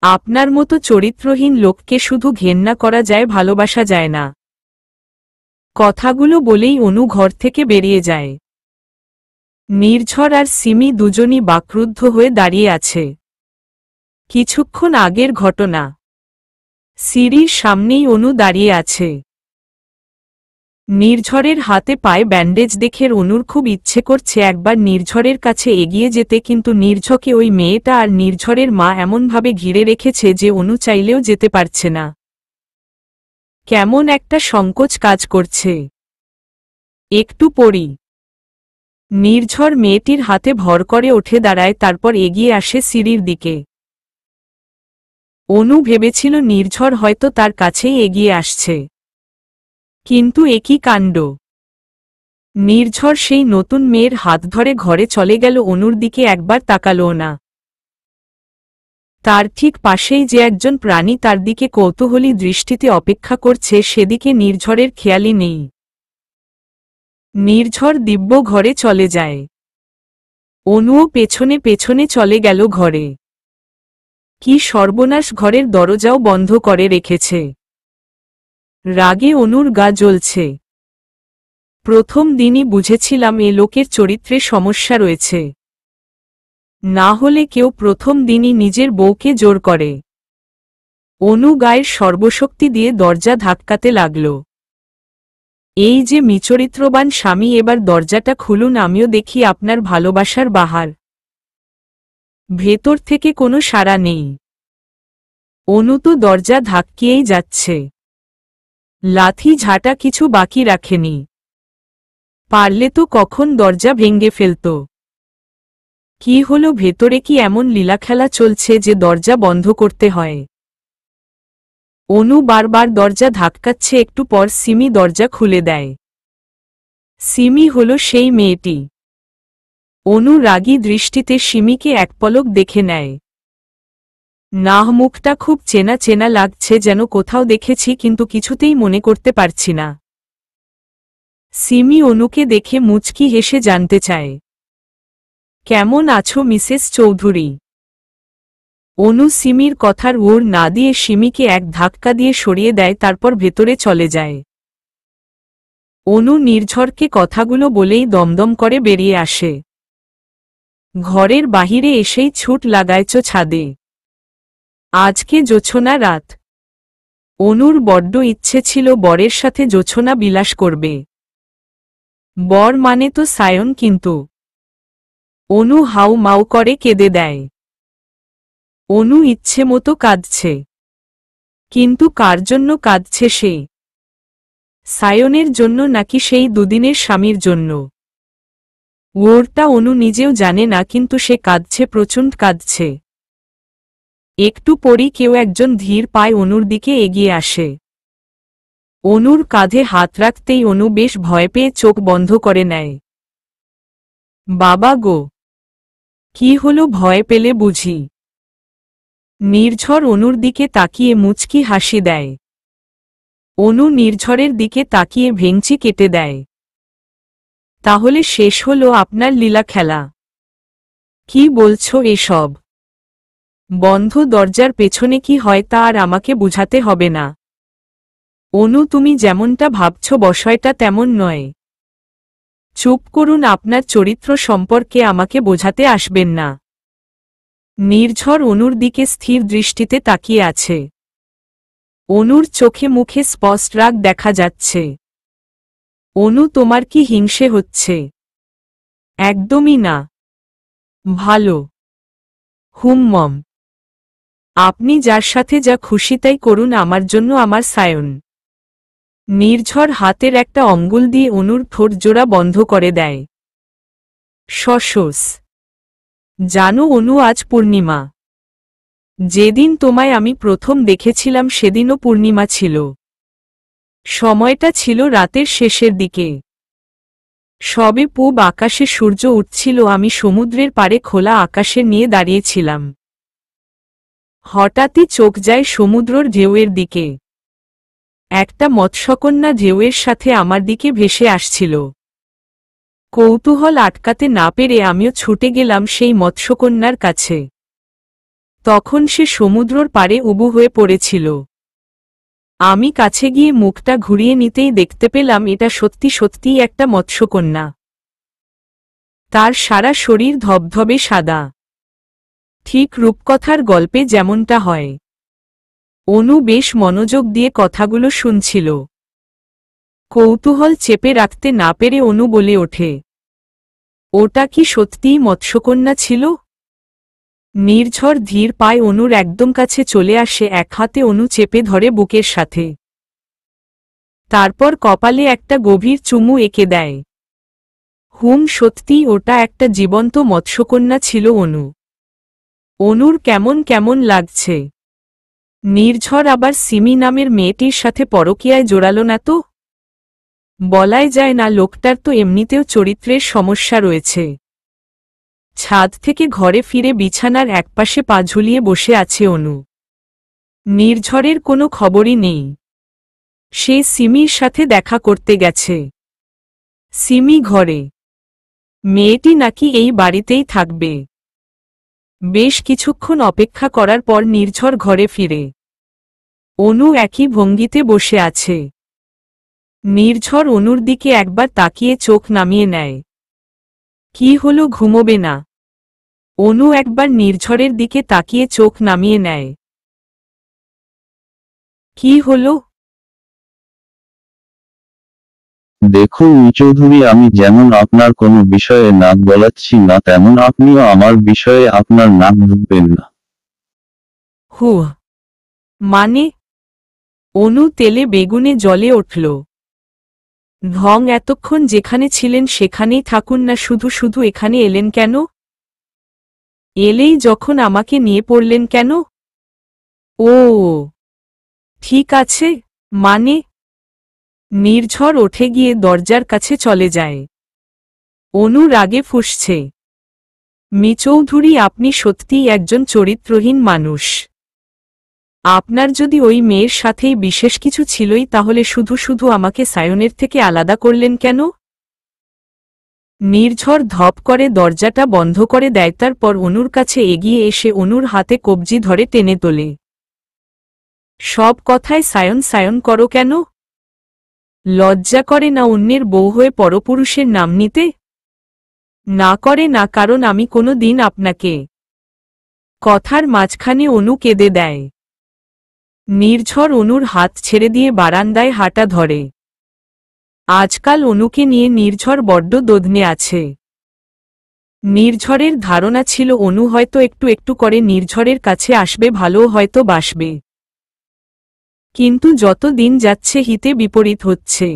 আপনার মতো চরিত্রহীন লোককে শুধু ঘেন্না করা যায়, ভালোবাসা যায় না। কথাগুলো বলেই অনু ঘর থেকে বেরিয়ে যায়। নির্ঝর আর সিমি দুজনই বাকরুদ্ধ হয়ে দাঁড়িয়ে আছে। কিছুক্ষণ আগের ঘটনা। সিঁড়ির সামনেই অনু দাঁড়িয়ে আছে। নির্ঝরের হাতে পায়ে ব্যান্ডেজ দেখে অনুর খুব ইচ্ছে করছে একবার নির্ঝরের কাছে এগিয়ে যেতে, কিন্তু নির্ঝরকে ওই মেয়েটা আর নির্ঝরের মা এমনভাবে ঘিরে রেখেছে যে অনু চাইলেও যেতে পারছে না। কেমন একটা সংকোচ কাজ করছে। একটু পরই নির্ঝর মেয়েটির হাতে ভর করে উঠে দাঁড়ায়, তারপর এগিয়ে আসে সিঁড়ির দিকে। অনু ভেবেছিল নির্ঝর হয়তো তার কাছেই এগিয়ে আসছে, কিন্তু একই কাণ্ড। নির্ঝর সেই নতুন মেয়ের হাত ধরে ঘরে চলে গেল, অনুর দিকে একবার তাকালোও না। তার ঠিক পাশেই যে একজন প্রাণী তার দিকে কৌতূহলী দৃষ্টিতে অপেক্ষা করছে, সেদিকে নির্ঝরের খেয়ালই নেই। নির্ঝর দিব্য ঘরে চলে যায়। অনুও পেছনে পেছনে চলে গেল ঘরে। কি সর্বনাশ, ঘরের দরজাও বন্ধ করে রেখেছে। রাগে অনুর গা জ্বলছে। প্রথম দিনই বুঝেছিলাম এ লোকের চরিত্রে সমস্যা রয়েছে। না হলে কেউ প্রথম দিনই নিজের বউকে জোর করে। অনু গায়ের সর্বশক্তি দিয়ে দরজা ধাক্কাতে লাগল। এই যে মিচরিত্রবান স্বামী, এবার দরজাটা খুলুন, আমিও দেখি আপনার ভালোবাসার বাহার। ভেতর থেকে কোনো সাড়া নেই। অনু তো দরজা ধাক্কিয়েই যাচ্ছে। লাথি ঝাঁটা কিছু বাকি রাখেনি। পারলে তো কখন দরজা ভেঙে ফেলত। কি হলো, ভেতরে কি এমন লীলাখেলা চলছে যে দরজা বন্ধ করতে হয়? অনু বারবার দরজা ধাক্কাচ্ছে, একটু পর সিমি দরজা খুলে দেয়। সিমি হলো সেই মেয়েটি। অনু রাগী দৃষ্টিতে সিমিকে এক পলক দেখে নেয়। না, মুখটা খুব চেনা চেনা লাগছে, যেন কোথাও দেখেছি, কিন্তু কিছুতেই মনে করতে পারছি না। সিমি অনুকে দেখে মুচকি হেসে জানতে চায়, কেমন আছো মিসেস চৌধুরী? অনু সিমির কথার ওড় না দিয়ে সিমিকে এক ধাক্কা দিয়ে সরিয়ে দেয়, তারপর ভেতরে চলে যায়। অনু নির্ঝরকে কথাগুলো বলেই দমদম করে বেরিয়ে আসে। ঘরের বাহিরে এসেই ছুট লাগায়ছ ছাদে। আজকে জোছনা রাত। অনুর বড্ড ইচ্ছে ছিল বরের সাথে জোছনা বিলাস করবে। বর মানে তো সায়ন, কিন্তু অনু হাউ মাউ করে কেঁদে দেয়। অনু ইচ্ছে মতো কাঁদছে, কিন্তু কার জন্য কাঁদছে সে? সায়নের জন্য নাকি সেই দুদিনের স্বামীর জন্য? ওরটা অনু নিজেও জানে না, কিন্তু সে কাঁদছে, প্রচণ্ড কাঁদছে। একটু পরই কেউ একজন ধীর পায়ে অনুর দিকে এগিয়ে আসে। অনুর কাঁধে হাত রাখতেই অনু বেশ ভয় পেয়ে চোখ বন্ধ করে নেয়। বাবা গো! কি হলো, ভয় পেলে বুঝি? নির্ঝর অনুর দিকে তাকিয়ে মুচকি হাসি দেয়। অনু নির্ঝরের দিকে তাকিয়ে ভেঙচি কেটে দেয়। তাহলে শেষ হলো আপনার লীলা খেলা? কি বলছো এসব? বন্ধ দরজার পেছনে কি হয় তা আর আমাকে বুঝাতে হবে না। অনু, তুমি যেমনটা ভাবছ বিষয়টা তেমন নয়। চুপ করুন, আপনার চরিত্র সম্পর্কে আমাকে বোঝাতে আসবেন না। নির্ঝর অনুর দিকে স্থির দৃষ্টিতে তাকিয়ে আছে। অনুর চোখে মুখে স্পষ্ট রাগ দেখা যাচ্ছে। অনু, তোমার কি হিংসে হচ্ছে? একদমই না। ভালো। হুম, আপনি যার সাথে যা খুশি তাই করুন, আমার জন্য আমার সায়ন। নির্ঝর হাতের একটা অঙ্গুল দিয়ে অনুর ঠোঁট জোড়া বন্ধ করে দেয়। শশস। জানো অনু, আজ পূর্ণিমা। যেদিন তোমায় আমি প্রথম দেখেছিলাম সেদিনও পূর্ণিমা ছিল। সময়টা ছিল রাতের শেষের দিকে। সবে পূব আকাশে সূর্য উঠছিল, আমি সমুদ্রের পাড়ে খোলা আকাশের নিয়ে দাঁড়িয়েছিলাম। হঠাৎই চোখ যায় সমুদ্রর ঢেউয়ের দিকে। একটা মৎস্যকন্যা ঢেউয়ের সাথে আমার দিকে ভেসে আসছিল। কৌতূহল আটকাতে না পেরে আমিও ছুটে গেলাম সেই মৎস্যকন্যার কাছে। তখন সে সমুদ্রর পাড়ে উবু হয়ে পড়েছিল। আমি কাছে গিয়ে মুখটা ঘুরিয়ে নিতেই দেখতে পেলাম এটা সত্যি সত্যিই একটা মৎস্যকন্যা। তার সারা শরীর ধবধবে সাদা, ঠিক রূপকথার গল্পে যেমনটা হয়। অনু বেশ মনোযোগ দিয়ে কথাগুলো শুনছিল। কৌতূহল চেপে রাখতে না পেরে অনু বলে ওঠে, ওটা কি সত্যিই মৎস্যকন্যা ছিল? নির্ঝর ধীর পায়ে অনুর একদম কাছে চলে আসে, এক হাতে অনু চেপে ধরে বুকের সাথে। তারপর কপালে একটা গভীর চুমু এঁকে দেয়। সত্যিই ওটা একটা জীবন্ত মৎস্যকন্যা ছিল। অনুর কেমন কেমন লাগছে। নির্ঝর আবার সিমি নামের মেয়েটির সাথে পরকীয়ায় জোড়ালো না তো? বলাই যায় না, লোকটার তো এমনিতেও চরিত্রের সমস্যা রয়েছে। ছাদ থেকে ঘরে ফিরে বিছানার একপাশে পা ঝুলিয়ে বসে আছে অনু। নির্ঝরের কোনো খবরই নেই। সে সিমির সাথে দেখা করতে গেছে। সিমি ঘরে, মেয়েটি নাকি এই বাড়িতেই থাকবে। বেশ কিছুক্ষণ অপেক্ষা করার পর নির্ঝর ঘরে ফিরে। অনু একই ভঙ্গিতে বসে আছে। নির্ঝর অনুর দিকে একবার তাকিয়ে চোখ নামিয়ে নেয়। কি হলো, ঘুমোবে না? অনু একবার নির্ঝরের দিকে তাকিয়ে চোখ নামিয়ে নেয়। কি হলো? দেখুন চৌধুরী, আমি যেমন আপনার কোনো বিষয়ে নাক গলাচ্ছি না, তেমন আপনিও আমার বিষয়ে আপনার নাক ঢুকবেন না। হুহ, মানে? অনু তেলে বেগুনে জ্বলে উঠল। ঢং, এতক্ষণ যেখানে ছিলেন সেখানেই থাকুন না, শুধু শুধু এখানে এলেন কেন? এলেই যখন আমাকে নিয়ে পড়লেন কেন? ও ঠিক আছে, মানে? নির্ঝর উঠে গিয়ে দরজার কাছে চলে যায়। অনু রাগে ফুঁসছে। চৌধুরী, আপনি সত্যিই একজন চরিত্রহীন মানুষ। আপনার যদি ওই মেয়ের সাথেই বিশেষ কিছু ছিলই, তাহলে শুধু শুধু আমাকে সায়নের থেকে আলাদা করলেন কেন? নির্ঝর ধপ করে দরজাটা বন্ধ করে দেয়, তারপর অনুর কাছে এগিয়ে এসে অনুর হাতে কবজি ধরে টেনে তোলে। সব কথায় সায়ন সায়ন করো কেন? লজ্জা করে না অন্যের বউ হয়ে পরপুরুষের নাম নিতে? না করে না, কারণ আমি কোনো দিন আপনাকে। কথার মাঝখানে অনু কেঁদে দেয়। নির্ঝর অনুর হাত ছেড়ে দিয়ে বারান্দায় হাঁটা ধরে। আজকাল অনুকে নিয়ে নির্ঝর বড্ড দোদনে আছে। নির্ঝরের ধারণা ছিল অনু হয়তো একটু একটু করে নির্ঝরের কাছে আসবে, ভালোও হয়তো বাসবে। কিন্তু যত দিন যাচ্ছে হিতে বিপরীত হচ্ছে।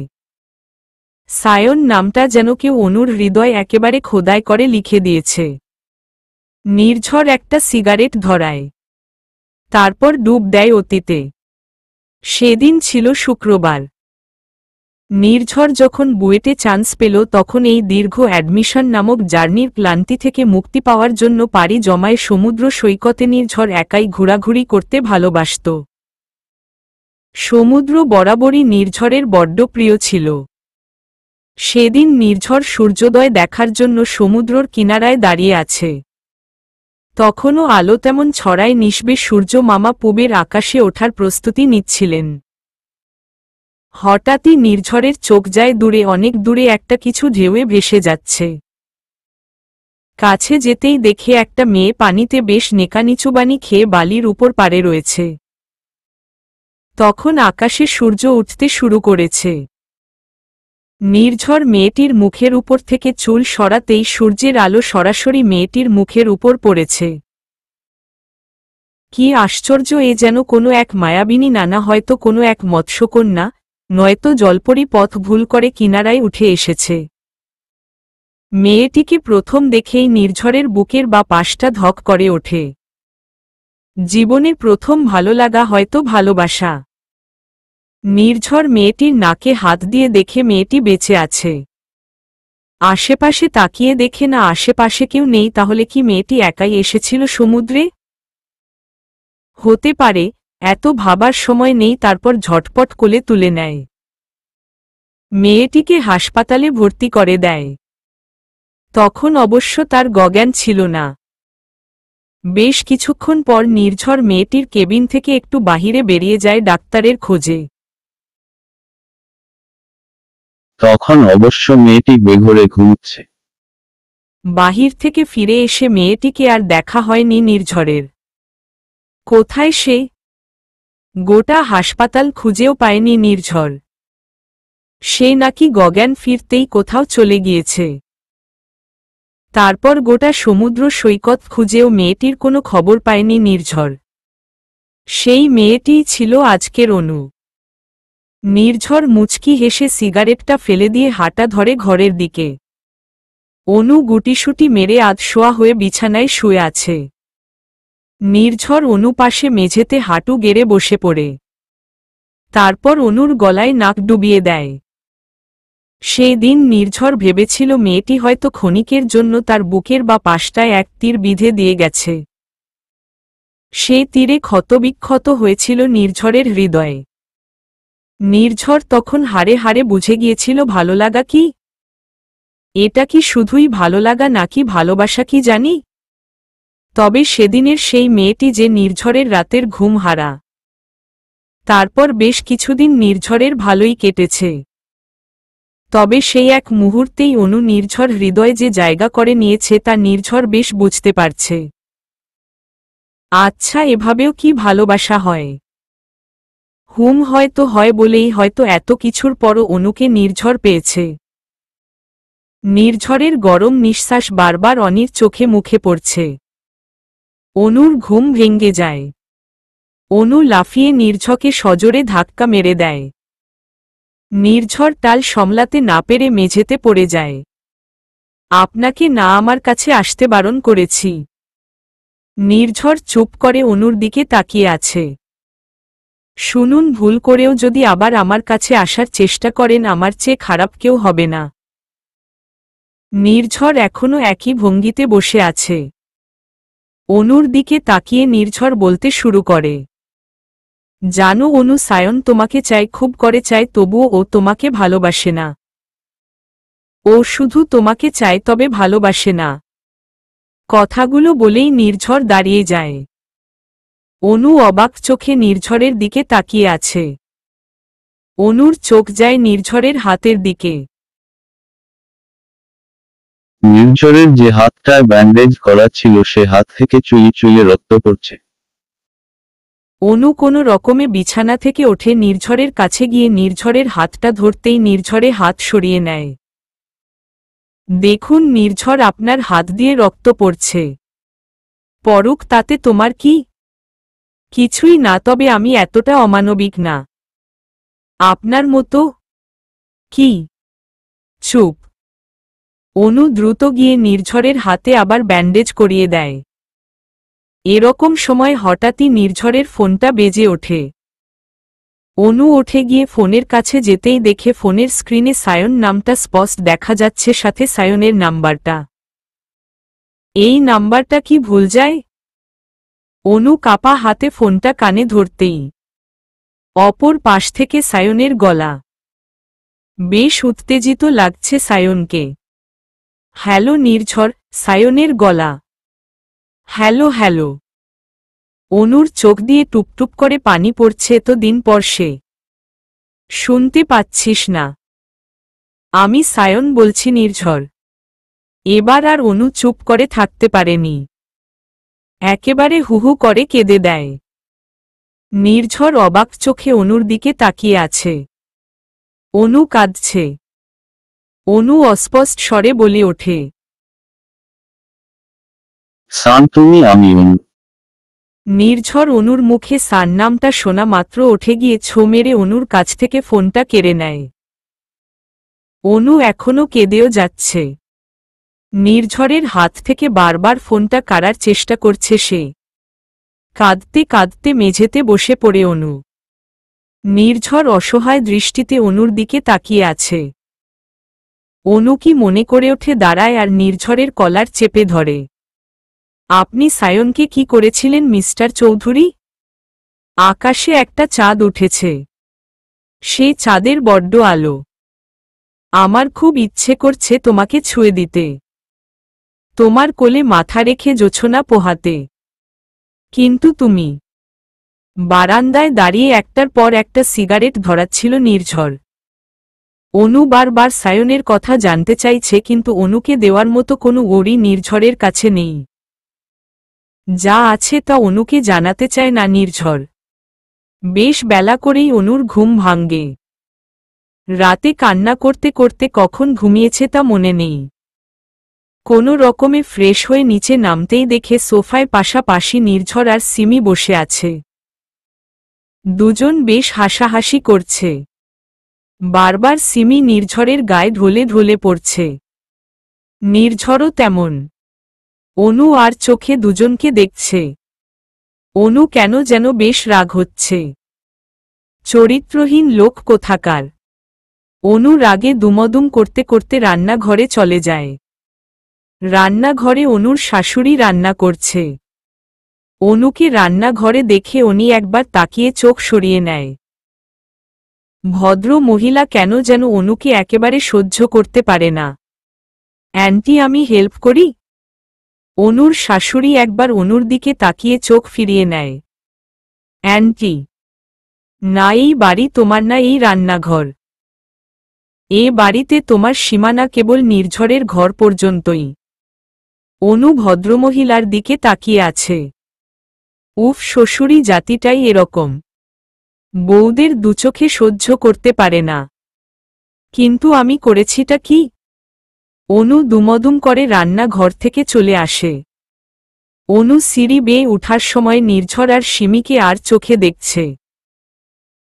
সায়ন নামটা যেন কেউ অনুর হৃদয় একেবারে খোদাই করে লিখে দিয়েছে। নির্ঝর একটা সিগারেট ধরায়, তারপর ডুব দেয় অতীতে। সেদিন ছিল শুক্রবার। নির্ঝর যখন বুয়েটে চান্স পেল, তখন এই দীর্ঘ অ্যাডমিশন নামক জার্নির ক্লান্তি থেকে মুক্তি পাওয়ার জন্য পাড়ি জমায় সমুদ্র সৈকতে। নির্ঝর একাই ঘোরাঘুরি করতে ভালোবাসত। সমুদ্র বরাবরই নির্ঝরের বড্ড প্রিয় ছিল। সেদিন নির্ঝর সূর্যোদয় দেখার জন্য সমুদ্রর কিনারায় দাঁড়িয়ে আছে। তখনও আলো তেমন ছড়ায় নিসবে, সূর্য মামা পূবের আকাশে ওঠার প্রস্তুতি নিচ্ছিলেন। হঠাৎই নির্ঝরের চোখ যায় দূরে, অনেক দূরে একটা কিছু ঢেউয়ে ভেসে যাচ্ছে। কাছে যেতেই দেখে একটা মেয়ে পানিতে বেশ নেকানিচুবানি খেয়ে বালির উপর পাড়ে রয়েছে। তখন আকাশে সূর্য উঠতে শুরু করেছে। নির্ঝর মেয়েটির মুখের উপর থেকে চুল সরাতেই সূর্যের আলো সরাসরি মেয়েটির মুখের উপর পড়েছে। কি আশ্চর্য, এ যেন কোনো এক মায়াবিনী নানা, হয়তো কোনো এক মৎস্যকন্যা, নয়তো জলপরি পথ ভুল করে কিনারায় উঠে এসেছে। মেয়েটিকে প্রথম দেখেই নির্ঝরের বুকের বা পাশটা ধক করে ওঠে। জীবনের প্রথম ভালো লাগা, হয়তো ভালোবাসা। নির্ঝর মেয়েটির নাকে হাত দিয়ে দেখে মেয়েটি বেঁচে আছে। আশেপাশে তাকিয়ে দেখে না আশেপাশে কেউ নেই, তাহলে কি মেয়েটি একাই এসেছিল সমুদ্রে? হতে পারে, এত ভাবার সময় নেই। তারপর ঝটপট কোলে তুলে নেয়। মেয়েটিকে হাসপাতালে ভর্তি করে দেয়। তখন অবশ্য তার জ্ঞান ছিল না। বেশ কিছুক্ষণ পর নির্ঝর মেয়েটির কেবিন থেকে একটু বাহিরে বেরিয়ে যায় ডাক্তারের খোঁজে। তখন অবশ্য মেয়েটি বেঘোরে ঘুমুচ্ছে। বাহির থেকে ফিরে এসে মেয়েটিকে আর দেখা হয়নি নির্ঝরের। কোথায় সে? গোটা হাসপাতাল খুঁজেও পায়নি নির্ঝর। সে নাকি গজ্ঞান ফিরতেই কোথাও চলে গিয়েছে। তারপর গোটা সমুদ্র সৈকত খুঁজেও মেয়েটির কোনো খবর পায়নি নির্ঝর। সেই মেয়েটিই ছিল আজকের অনু। নির্ঝর মুচকি হেসে সিগারেটটা ফেলে দিয়ে হাঁটা ধরে ঘরের দিকে। অনু গুটিসুটি মেরে আধশোয়া হয়ে বিছানায় শুয়ে আছে। নির্ঝর অনু পাশে মেঝেতে হাঁটু গেড়ে বসে পড়ে। তারপর অনুর গলায় নাক ডুবিয়ে দেয়। সেই দিন নির্ঝর ভেবেছিল মেয়েটি হয়তো ক্ষণিকের জন্য তার বুকের বা পাশটায় এক তীর বিঁধে দিয়ে গেছে। সেই তীরে ক্ষতবিক্ষত হয়েছিল নির্ঝরের হৃদয়ে। নির্ঝর তখন হাড়ে হাড়ে বুঝে গিয়েছিল ভালো লাগা কি। এটা কি শুধুই ভালো লাগা নাকি ভালোবাসা কি জানি। তবে সেদিনের সেই মেয়েটি যে নির্ঝরের রাতের ঘুম হারা। তারপর বেশ কিছুদিন নির্ঝরের ভালোই কেটেছে। তবে সেই এক মুহূর্তেই অনু নির্ঝর হৃদয়ে যে জায়গা করে নিয়েছে তা নির্ঝর বেশ বুঝতে পারছে। আচ্ছা, এভাবেও কি ভালোবাসা হয়? হয়তো হয় বলেই হয়তো এত কিছুর পরও অনুকে নির্ঝর পেয়েছে। নির্ঝরের গরম নিঃশ্বাস বারবার অনির চোখে মুখে পড়ছে। অনুর ঘুম ভেঙে যায়। অনু লাফিয়ে নির্ঝরকে সজোরে ধাক্কা মেরে দেয়। নির্ঝর টাল সামলাতে না পেরে মেঝেতে পড়ে যায়। আপনাকে না আমার কাছে আসতে বারণ করেছি। নির্ঝর চুপ করে অনুর দিকে তাকিয়ে আছে। শুনুন, ভুল করেও যদি আবার আমার কাছে আসার চেষ্টা করেন আমার চেয়ে খারাপ কেউ হবে না। নির্ঝর এখনো একই ভঙ্গিতে বসে আছে। অনুর দিকে তাকিয়ে নির্ঝর বলতে শুরু করে, জানো অনু, সায়ন তোমাকে চায়, খুব করে চায়, তবুও ও তোমাকে ভালোবাসে না। ও শুধু তোমাকে চায়, তবে ভালোবাসে না। কথাগুলো বলেই নির্ঝর দাঁড়িয়ে যায়। অনু অবাক চোখে নির্ঝরের দিকে তাকিয়ে আছে। অনুর চোখ যায় নির্ঝরের হাতের দিকে। নির্ঝরের যে হাতটায় ব্যান্ডেজ করা ছিল সে হাত থেকে চুইয়ে চুইয়ে রক্ত পড়ছে। অনু কোনো রকমে বিছানা থেকে ওঠে নির্ঝরের কাছে গিয়ে নির্ঝরের হাতটা ধরতেই নির্ঝরে হাত সরিয়ে নেয়। দেখুন নির্ঝর, আপনার হাত দিয়ে রক্ত পড়ছে। পড়ুক, তাতে তোমার কি? কিছুই না, তবে আমি এতটা অমানবিক না আপনার মতো। কি? চুপ। অনু দ্রুত গিয়ে নির্ঝরের হাতে আবার ব্যান্ডেজ করিয়ে দেয়। এরকম সময় হঠাৎই নির্ঝরের ফোনটা বেজে ওঠে। অনু উঠে গিয়ে ফোনের কাছে যেতেই দেখে ফোনের স্ক্রিনে সায়ন নামটা স্পষ্ট দেখা যাচ্ছে, সাথে সায়নের নাম্বারটা। এই নাম্বারটা কি ভুল যায়? অনু কাপা হাতে ফোনটা কানে ধরতেই অপর পাশ থেকে সায়নের গলা। বেশ উত্তেজিত লাগছে সায়নকে। হ্যালো নির্ঝর, সায়নের গলা। Hello hello. অনুর চোখ দিয়ে টুপটুপ করে পানি পড়ছে। এত দিন পর সে। শুনতে পাচ্ছিস না? আমি সায়ন বলছি নির্ঝর। এবার আর অনু চুপ করে থাকতে পারেনি। একেবারে হুহু করে কেঁদে দেয়। নির্ঝর অবাক চোখে অনুর দিকে তাকিয়ে আছে। অনু কাঁদছে। অনু অস্পষ্ট স্বরে বলে ওঠে, সান তুমি, আমি অনু। নির্ঝর অনুর মুখে সান নামটা শোনা মাত্র উঠে গিয়ে ছো মেরে অনুর কাছ থেকে ফোনটা কেড়ে নেয়। অনু এখনো কেঁদেও যাচ্ছে। নির্ঝরের হাত থেকে বারবার ফোনটা কাড়ার চেষ্টা করছে সে। কাঁদতে কাঁদতে মেঝেতে বসে পড়ে অনু। নির্ঝর অসহায় দৃষ্টিতে অনুর দিকে তাকিয়ে আছে। অনু কি মনে করে ওঠে দাঁড়ায় আর নির্ঝরের কলার চেপে ধরে। আপনি সায়নকে কি করেছিলেন মিস্টার চৌধুরী? আকাশে একটা চাঁদ উঠেছে। সে চাঁদের বড্ড আলো। আমার খুব ইচ্ছে করছে তোমাকে ছুঁয়ে দিতে, তোমার কোলে মাথা রেখে জোছনা পোহাতে। কিন্তু তুমি। বারান্দায় দাঁড়িয়ে একটার পর একটা সিগারেট ধরাচ্ছিল নির্ঝর। অনু বারবার সায়নের কথা জানতে চাইছে, কিন্তু অনুকে দেওয়ার মতো কোনো ওড়ি নির্ঝরের কাছে নেই। যা আছে তা অনুকে জানাতে চায় না নির্ঝর। বেশ বেলা করেই অনুর ঘুম ভাঙ্গে। রাতে কান্না করতে করতে কখন ঘুমিয়েছে তা মনে নেই। কোনো রকমে ফ্রেশ হয়ে নিচে নামতেই দেখে সোফায় পাশাপাশি নির্ঝর আর সিমি বসে আছে। দুজন বেশ হাসাহাসি করছে। বারবার সিমি নির্ঝরের গায়ে ঢলে ঢলে পড়ছে। নির্ঝরও তেমন। অনু আর চোখে দুজনকে দেখছে। অনু কেন যেন বেশ রাগ হচ্ছে। চরিত্রহীন লোক কোথাকার। অনু রাগে দুমদুম করতে করতে রান্নাঘরে চলে যায়। রান্নাঘরে অনুর শাশুড়ি রান্না করছে। অনুকে রান্নাঘরে দেখে উনি একবার তাকিয়ে চোখ সরিয়ে নেয়। ভদ্র মহিলা কেন যেন অনুকে একেবারে সহ্য করতে পারে না। অ্যান্টি, আমি হেল্প করি? অনুর শাশুড়ি একবার অনুর দিকে তাকিয়ে চোখ ফিরিয়ে নেয়। অ্যান্টি, না, এই বাড়ি তোমার না, এই রান্নাঘর। এ বাড়িতে তোমার সীমানা কেবল নির্ঝরের ঘর পর্যন্তই। অনু ভদ্রমহিলার দিকে তাকিয়ে আছে। উফ, শ্বশুরি জাতিটাই এরকম। বউদের দুচোখে সহ্য করতে পারে না। কিন্তু আমি করেছিটা কি? অনু দুমদুম করে রান্নাঘর থেকে চলে আসে। অনু সিঁড়ি বেয়ে উঠার সময় নির্ঝর আর সিমিকে আর চোখে দেখছে।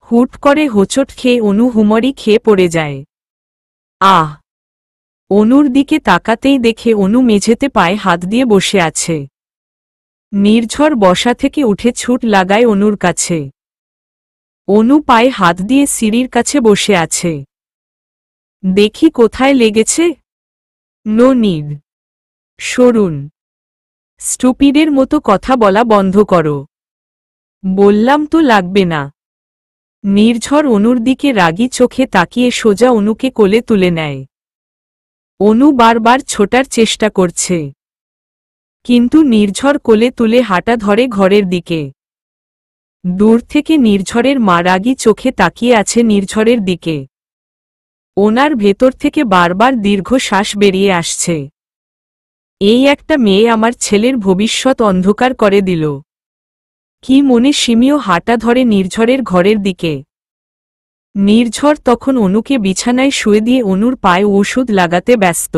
হুট করে হোঁচট খেয়ে অনু হুমড়ি খেয়ে পড়ে যায়। আহ! অনুর দিকে তাকাতেই দেখে অনু মেঝেতে পায়ে হাত দিয়ে বসে আছে। নির্ঝর বসা থেকে উঠে ছুট লাগায় অনুর কাছে। অনু পায়ে হাত দিয়ে সিঁড়ির কাছে বসে আছে। দেখি কোথায় লেগেছে। No need. সরুন। স্টুপিডের মতো কথা বলা বন্ধ করো। বললাম তো লাগবে না। নির্ঝর অনুর দিকে রাগী চোখে তাকিয়ে সোজা অনুকে কোলে তুলে নেয়। অনু বারবার ছোটার চেষ্টা করছে, কিন্তু নির্ঝর কোলে তুলে হাঁটা ধরে ঘরের দিকে। দূর থেকে নির্ঝরের মা রাগী চোখে তাকিয়ে আছে নির্ঝরের দিকে। ওনার ভেতর থেকে বারবার দীর্ঘশ্বাস বেরিয়ে আসছে। এই একটা মেয়ে আমার ছেলের ভবিষ্যৎ অন্ধকার করে দিল। কি মনে সিমিও হাঁটা ধরে নির্ঝরের ঘরের দিকে। নির্ঝর তখন অনুকে বিছানায় শুয়ে দিয়ে অনুর পায়ে ওষুধ লাগাতে ব্যস্ত।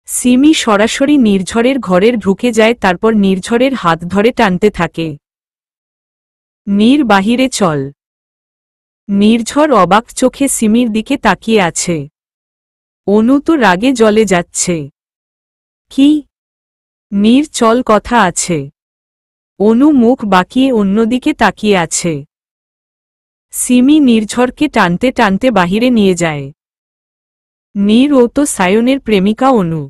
সিমি সরাসরি নির্ঝরের ঘরের ঢুকে যায়, তারপর নির্ঝরের হাত ধরে টানতে থাকে। বাহিরে চল। নির্ঝর অবাক চোখে সিমির দিকে তাকিয়ে আছে। অনু তো রাগে জ্বলে যাচ্ছে। কি? চল, কথা আছে। অনু মুখ বাঁকিয়ে অন্যদিকে তাকিয়ে আছে। সিমি নির্ঝরকে টানতে টানতে বাহিরে নিয়ে যায়। ও তো সায়নের প্রেমিকা অনু।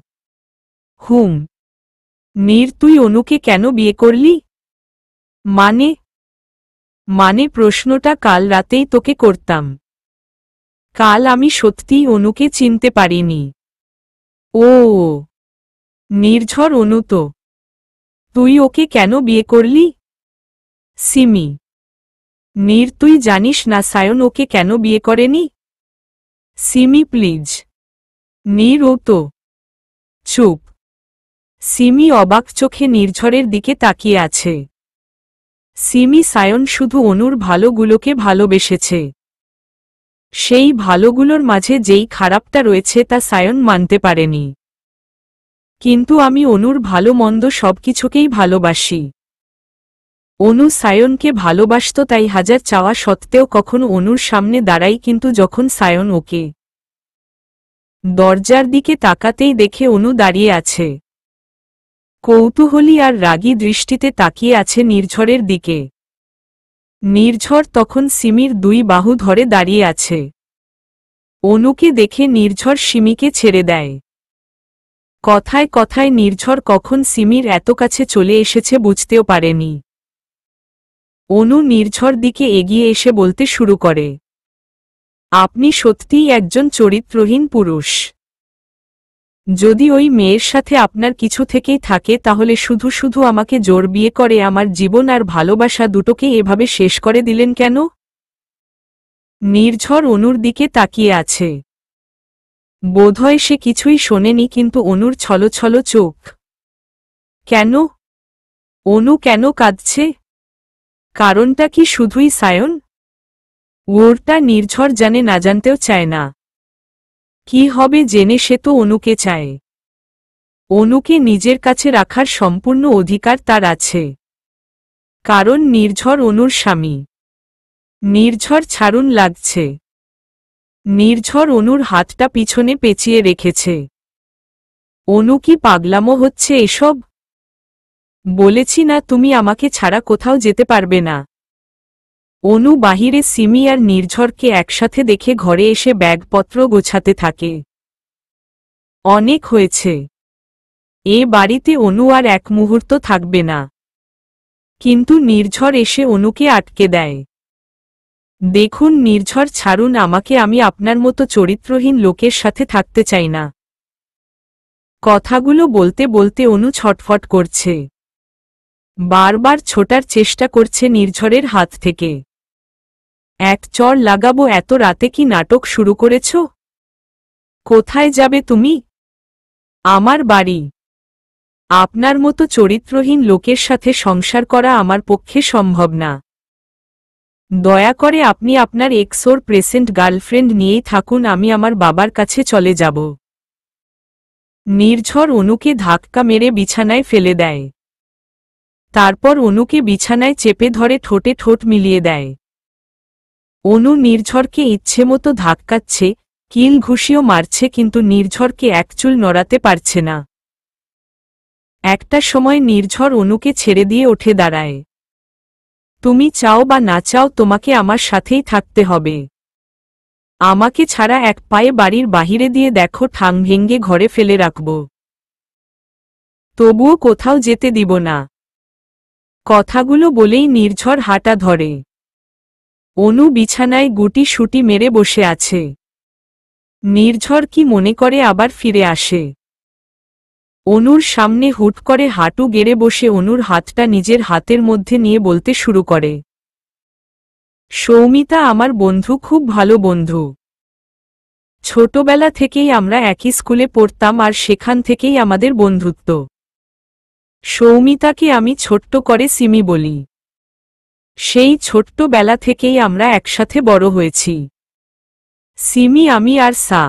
হুম। তুই অনুকে কেন বিয়ে করলি? মানে প্রশ্নটা কাল রাতেই তোকে করতাম। কাল আমি সত্যিই অনুকে চিনতে পারিনি। ও নির্ঝর, অনু তো। তুই ওকে কেন বিয়ে করলি? সিমি। তুই জানিস না সায়ন ওকে কেন বিয়ে করেনি? সিমি প্লিজ। ও তো। চুপ। সিমি অবাক চোখে নির্ঝরের দিকে তাকিয়ে আছে। সিমি, সায়ন শুধু অনুর ভালোগুলোকে ভালোবেসেছে। সেই ভালোগুলোর মাঝে যেই খারাপটা রয়েছে তা সায়ন মানতে পারেনি। কিন্তু আমি অনুর ভালো মন্দ সবকিছুকেই ভালোবাসি। অনু সায়নকে ভালোবাসত, তাই হাজার চাওয়া সত্ত্বেও কখনো অনুর সামনে দাঁড়াই, কিন্তু যখন সায়ন ওকে দরজার দিকে তাকাতেই দেখে অনু দাঁড়িয়ে আছে। কৌতূহলী আর রাগী দৃষ্টিতে তাকিয়ে আছে নির্ঝরের দিকে। নির্ঝর তখন সিমির দুই বাহু ধরে দাঁড়িয়ে আছে। অনুকে দেখে নির্ঝর সিমিকে ছেড়ে দেয়। কথায় কথায় নির্ঝর কখন সিমির এত কাছে চলে এসেছে বুঝতেও পারেনি। অনু নির্ঝর দিকে এগিয়ে এসে বলতে শুরু করে, আপনি সত্যিই একজন চরিত্রহীন পুরুষ। যদি ওই মেয়ের সাথে আপনার কিছু থেকেই থাকে তাহলে শুধু শুধু আমাকে জোর বিয়ে করে আমার জীবন আর ভালোবাসা দুটোকেই এভাবে শেষ করে দিলেন কেন? নির্ঝর অনুর দিকে তাকিয়ে আছে। বোধহয় সে কিছুই শোনেনি, কিন্তু অনুর ছলছল চোখ। কেন? অনু কেন কাঁদছে? কারণটা কি শুধুই সায়ন? ওরটা নির্ঝর জানে না, জানতেও চায় না। কি হবে জেনে সে তো অনুকে চায়। অনুকে নিজের কাছে রাখার সম্পূর্ণ অধিকার তার আছে, কারণ নির্ঝর অনুর স্বামী। নির্ঝর ছাড়ুন লাগছে। নির্ঝর অনুর হাতটা পিছনে পেঁচিয়ে রেখেছে। অনু কি পাগলামো হচ্ছে এসব? বলেছি না তুমি আমাকে ছাড়া কোথাও যেতে পারবে না। অনু বাহিরে সিমি আর নির্ঝরকে একসাথে দেখে ঘরে এসে ব্যাগপত্র গোছাতে থাকে। অনেক হয়েছে, এ বাড়িতে অনু আর এক মুহূর্ত থাকবে না। কিন্তু নির্ঝর এসে অনুকে আটকে দেয়। দেখুন নির্ঝর, ছাড়ুন আমাকে, আমি আপনার মতো চরিত্রহীন লোকের সাথে থাকতে চাই না। কথাগুলো বলতে বলতে অনু ছটফট করছে। বারবার ছোটার চেষ্টা করছে নির্ঝরের হাত থেকে। এক চড় লাগাবো, এত রাতে কি নাটক শুরু করেছ? কোথায় যাবে তুমি? আমার বাড়ি। আপনার মতো চরিত্রহীন লোকের সাথে সংসার করা আমার পক্ষে সম্ভব না। দয়া করে আপনি আপনার এক্সোর প্রেসেন্ট গার্লফ্রেন্ড নিয়েই থাকুন, আমি আমার বাবার কাছে চলে যাব। নির্ঝর অনুকে ধাক্কা মেরে বিছানায় ফেলে দেয়। তারপর অনুকে বিছানায় চেপে ধরে ঠোঁটে ঠোঁট মিলিয়ে দেয়। অনু নির্ঝরকে ইচ্ছেমতো ধাক্কাচ্ছে, কিল ঘুষিও মারছে, কিন্তু নির্ঝরকে এক চুল নড়াতে পারছে না। একটা সময় নির্ঝর অনুকে ছেড়ে দিয়ে উঠে দাঁড়ায়। তুমি চাও বা না চাও তোমাকে আমার সাথেই থাকতে হবে। আমাকে ছাড়া এক পায়ে বাড়ির বাহিরে দিয়ে দেখো, ঠাং ভেঙ্গে ঘরে ফেলে রাখব। তবুও কোথাও যেতে দিব না। কথাগুলো বলেই নির্ঝর হাঁটা ধরে। অনু বিছানায় গুটি সুটি মেরে বসে আছে। নির্ঝর কি মনে করে আবার ফিরে আসে। অনুর সামনে হুট করে হাঁটু গেড়ে বসে অনুর হাতটা নিজের হাতের মধ্যে নিয়ে বলতে শুরু করে, সৌমিতা আমার বন্ধু, খুব ভালো বন্ধু। ছোটবেলা থেকেই আমরা একই স্কুলে পড়তাম আর সেখান থেকেই আমাদের বন্ধুত্ব। সৌমিতাকে আমি ছোট্ট করে সিমি বলি। সেই ছোট্টবেলা থেকেই আমরা একসাথে বড় হয়েছি। সিমি, আমি আর সা।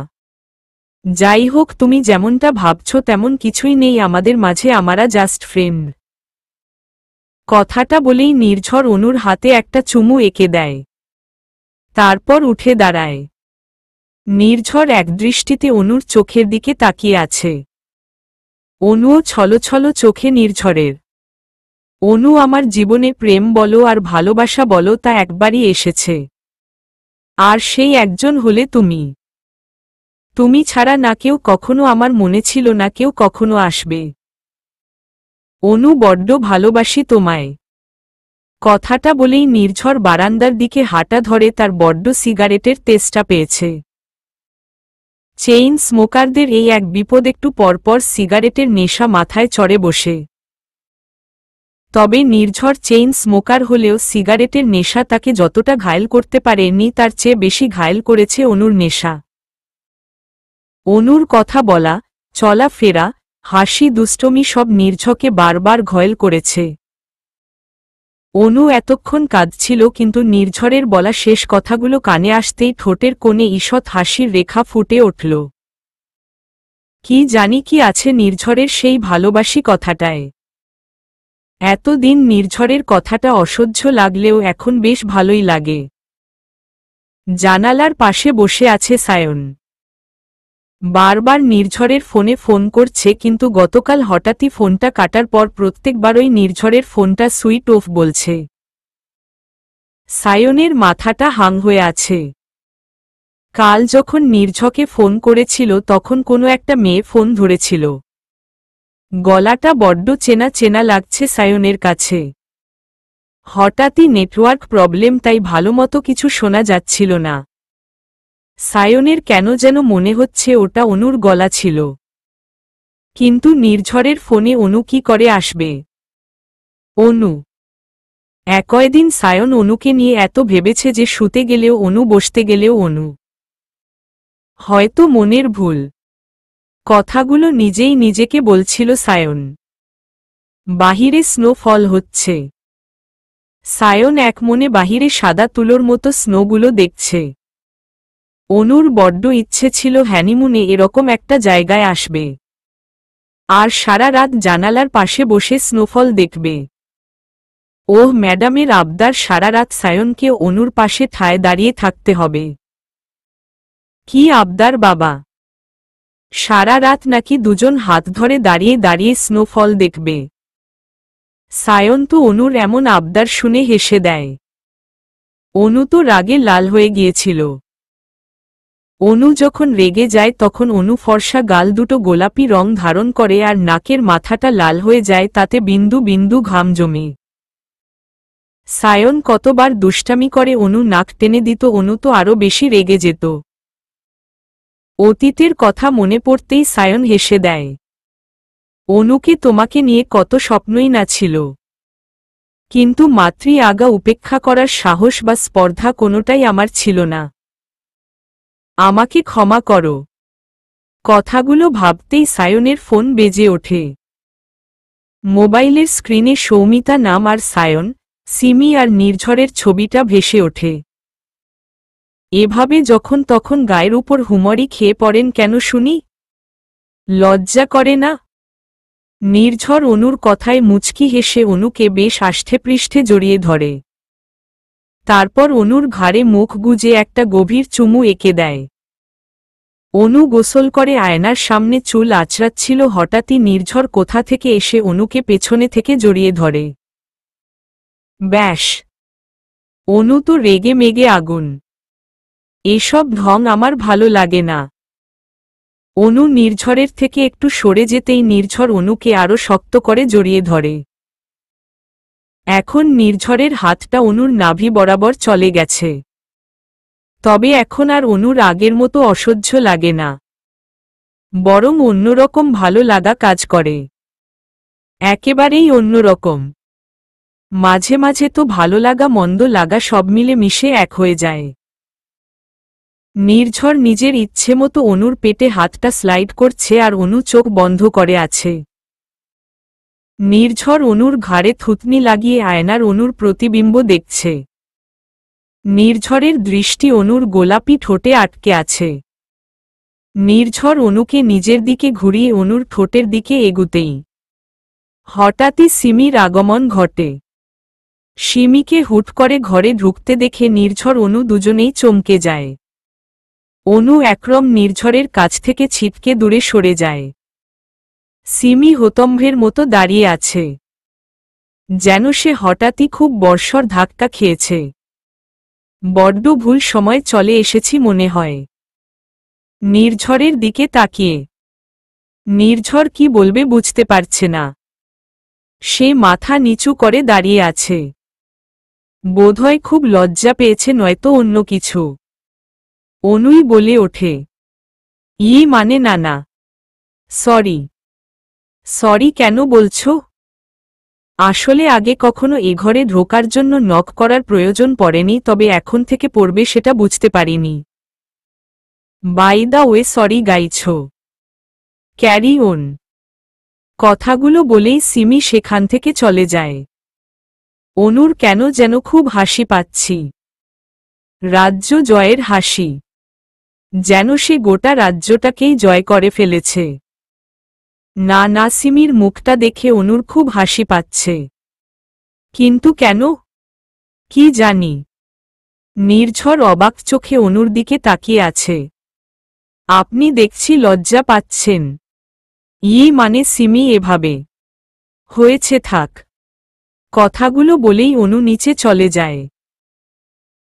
যাই হোক, তুমি যেমনটা ভাবছ তেমন কিছুই নেই আমাদের মাঝে, আমরা জাস্ট ফ্রেন্ড। কথাটা বলেই নির্ঝর অনুর হাতে একটা চুমু এঁকে দেয়। তারপর উঠে দাঁড়ায়। নির্ঝর একদৃষ্টিতে অনুর চোখের দিকে তাকিয়ে আছে। অনুও ছলছল চোখে নির্ঝরের। অনু, আমার জীবনে প্রেম বলো আর ভালোবাসা বলো, তা একবারই এসেছে। আর সেই একজন হলে তুমি। তুমি ছাড়া না কেউ কখনো আমার মনে ছিল, না কেউ কখনো আসবে। অনু, বড্ড ভালোবাসি তোমায়। কথাটা বলেই নির্ঝর বারান্দার দিকে হাঁটা ধরে, তার বড্ড সিগারেটের তেষ্টা পেয়েছে। চেইন স্মোকারদের এই এক বিপদ, একটু পরপর সিগারেটের নেশা মাথায় চড়ে বসে। তবে নির্ঝর চেইন স্মোকার হলেও সিগারেটের নেশা তাকে যতটা ঘায়েল করতে পারেনি তার চেয়ে বেশি ঘায়েল করেছে অনুর নেশা। অনুর কথা বলা, চলাফেরা, হাসি, দুষ্টমি সব নির্ঝরকে বারবার ঘায়েল করেছে। অনু এতক্ষণ কাঁদছিল, কিন্তু নির্ঝরের বলা শেষ কথাগুলো কানে আসতেই ঠোঁটের কোণে ঈষৎ হাসির রেখা ফুটে উঠল। কি জানি কি আছে নির্ঝরের সেই ভালোবাসি কথাটায়। এতদিন নির্ঝরের কথাটা অসহ্য লাগলেও এখন বেশ ভালোই লাগে। জানালার পাশে বসে আছে সায়ন। বারবার নির্ঝরের ফোনে ফোন করছে, কিন্তু গতকাল হঠাৎই ফোনটা কাটার পর প্রত্যেকবারই নির্ঝরের ফোনটা সুইচ অফ বলছে। সায়নের মাথাটা হাং হয়ে আছে। কাল যখন নির্ঝরকে ফোন করেছিল তখন কোনো একটা মেয়ে ফোন ধরেছিল। গলাটা বড্ড চেনা চেনা লাগছে সায়নের কাছে। হঠাৎই নেটওয়ার্ক প্রবলেম, তাই ভালোমতো কিছু শোনা যাচ্ছিল না। সায়নের কেন যেন মনে হচ্ছে ওটা অনুর গলা ছিল। কিন্তু নির্ঝরের ফোনে অনু কি করে আসবে? অনু একদিন সায়ন অনুকে নিয়ে এত ভেবেছে যে শুতে গেলেও অনু, বসতে গেলেও অনু। হয়তো মনের ভুল। কথাগুলো নিজেই নিজেকে বলছিল সায়ন। বাহিরে স্নোফল হচ্ছে। সায়ন একমনে বাহিরে সাদা তুলোর মতো স্নোগুলো দেখছে। অনুর বড্ড ইচ্ছে ছিল হ্যানিমুনে এরকম একটা জায়গায় আসবে, আর সারা রাত জানালার পাশে বসে স্নোফল দেখবে। ওহ, ম্যাডামের আবদার, সারা রাত সায়নকে অনুর পাশে ঠায় দাঁড়িয়ে থাকতে হবে। কি আবদার বাবা? সারা রাত নাকি দুজন হাত ধরে দাঁড়িয়ে দাঁড়িয়ে স্নোফল দেখবে। সায়ন তো অনুর এমন আবদার শুনে হেসে দেয়। অনু তো রাগে লাল হয়ে গিয়েছিল। অনু যখন রেগে যায় তখন অনু ফর্সা গাল দুটো গোলাপি রং ধারণ করে আর নাকের মাথাটা লাল হয়ে যায়, তাতে বিন্দু বিন্দু ঘাম জমে। সায়ন কতবার দুষ্টামি করে অনু নাক টেনে দিত, অনু তো আরো বেশি রেগে যেত। অতীতের কথা মনে পড়তেই সায়ন হেসে দেয়। অনুকে তোমাকে নিয়ে কত স্বপ্নই না ছিল, কিন্তু মাতৃ আগা উপেক্ষা করার সাহস বা স্পর্ধা কোনোটাই আমার ছিল না। আমাকে ক্ষমা করো। কথাগুলো ভাবতেই সায়নের ফোন বেজে ওঠে। মোবাইলের স্ক্রিনে সৌমিতা নাম আর সায়ন, সিমি আর নির্ঝরের ছবিটা ভেসে ওঠে। এভাবে যখন তখন গায়ের উপর হুমড়ি খেয়ে পড়েন কেন শুনি? লজ্জা করে না? নির্ঝর অনুর কথায় মুচকি হেসে অনুকে বেশ আষ্টেপৃষ্ঠে জড়িয়ে ধরে। তারপর অনুর ঘাড়ে মুখ গুজে একটা গভীর চুমু এঁকে দেয়। অনু গোসল করে আয়নার সামনে চুল আঁচড়াচ্ছিল, হঠাৎই নির্ঝর কোথা থেকে এসে অনুকে পেছনে থেকে জড়িয়ে ধরে। ব্যাস! অনু তো রেগে মেগে আগুন। এসব ঢং আমার ভালো লাগে না। অনু নির্ঝরের থেকে একটু সরে যেতেই নির্ঝর অনুকে আরো শক্ত করে জড়িয়ে ধরে। এখন নির্ঝরের হাতটা অনুর নাভি বরাবর চলে গেছে। তবে এখন আর অনুর আগের মতো অসহ্য লাগে না, বরং অন্যরকম ভালো লাগা কাজ করে। একেবারেই অন্যরকম। মাঝে মাঝে তো ভালো লাগা মন্দ লাগা সব মিলে মিশে এক হয়ে যায়। নির্ঝর নিজের ইচ্ছেমতো অনুর পেটে হাতটা স্লাইড করছে আর অনু চোখ বন্ধ করে আছে। নির্ঝর অনুর ঘাড়ে থুতনি লাগিয়ে আয়নার অনুর প্রতিবিম্ব দেখছে। নির্ঝরের দৃষ্টি অনুর গোলাপি ঠোঁটে আটকে আছে। নির্ঝর অনুকে নিজের দিকে ঘুরিয়ে অনুর ঠোঁটের দিকে এগুতেই হঠাৎই সিমির আগমন ঘটে। সিমিকে হুট করে ঘরে ঢুকতে দেখে নির্ঝর অনু দুজনেই চমকে যায়। অনু একরম নির্ঝরের কাছ থেকে ছিটকে দূরে সরে যায়। সিমি হতম্ভের মতো দাঁড়িয়ে আছে, যেন সে হঠাৎই খুব বর্ষর ধাক্কা খেয়েছে। বড্ড ভুল সময় চলে এসেছি মনে হয়। নির্ঝরের দিকে তাকিয়ে নির্ঝর কি বলবে বুঝতে পারছে না। সে মাথা নিচু করে দাঁড়িয়ে আছে। বোধহয় খুব লজ্জা পেয়েছে, নয়তো অন্য কিছু। অনুই বলে ওঠে, মানে না না, সরি। সরি কেন বলছো? আসলে আগে কখনো এ ঘরে ঢোকার জন্য নক করার প্রয়োজন পড়েনি, তবে এখন থেকে পড়বে সেটা বুঝতে পারিনি। By the way, sorry guys. Carry on. কথাগুলো বলেই সিমি সেখান থেকে চলে যায়। অনুর কেন যেন খুব হাসি পাচ্ছি। রাজ্য জয়ের হাসি, যেন সে গোটা রাজ্যটাকেই জয় করে ফেলেছে। না না, সিমির মুখটা দেখে অনুর খুব হাসি পাচ্ছে। কিন্তু কেন? কি জানি। নির্ঝর অবাক চোখে অনুর দিকে তাকিয়ে আছে। আপনি দেখছি লজ্জা পাচ্ছেন। মানে সিমি এভাবে। হয়েছে, থাক। কথাগুলো বলেই অনু নিচে চলে যায়।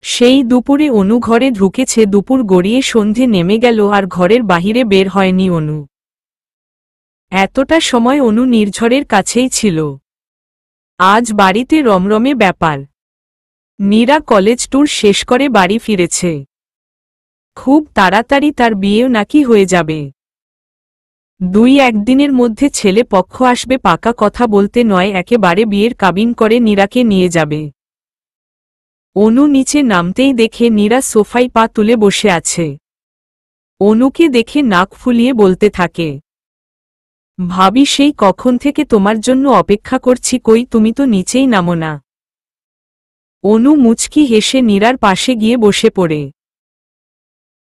সেই দুপুরে অনু ঘরে ঢুকেছে। দুপুর গড়িয়ে সন্ধে নেমে গেল আর ঘরের বাহিরে বের হয়নি অনু। এতটা সময় অনু নির্ঝরের কাছেই ছিল। আজ বাড়িতে রমরমে ব্যাপার। নীরা কলেজ ট্যুর শেষ করে বাড়ি ফিরেছে। খুব তাড়াতাড়ি তার বিয়েও নাকি হয়ে যাবে। 2-1 দিনের মধ্যে ছেলে পক্ষ আসবে, পাকা কথা বলতে নয়, একেবারে বিয়ের কাবিন করে নীরাকে নিয়ে যাবে। অনু নিচে নামতেই দেখে নীরা সোফায় পা তুলে বসে আছে। অনুকে দেখে নাক ফুলিয়ে বলতে থাকে, ভাবি সেই কখন থেকে তোমার জন্য অপেক্ষা করছি, কই তুমি তো নিচেই নামো না। অনু মুচকি হেসে নীরার পাশে গিয়ে বসে পড়ে।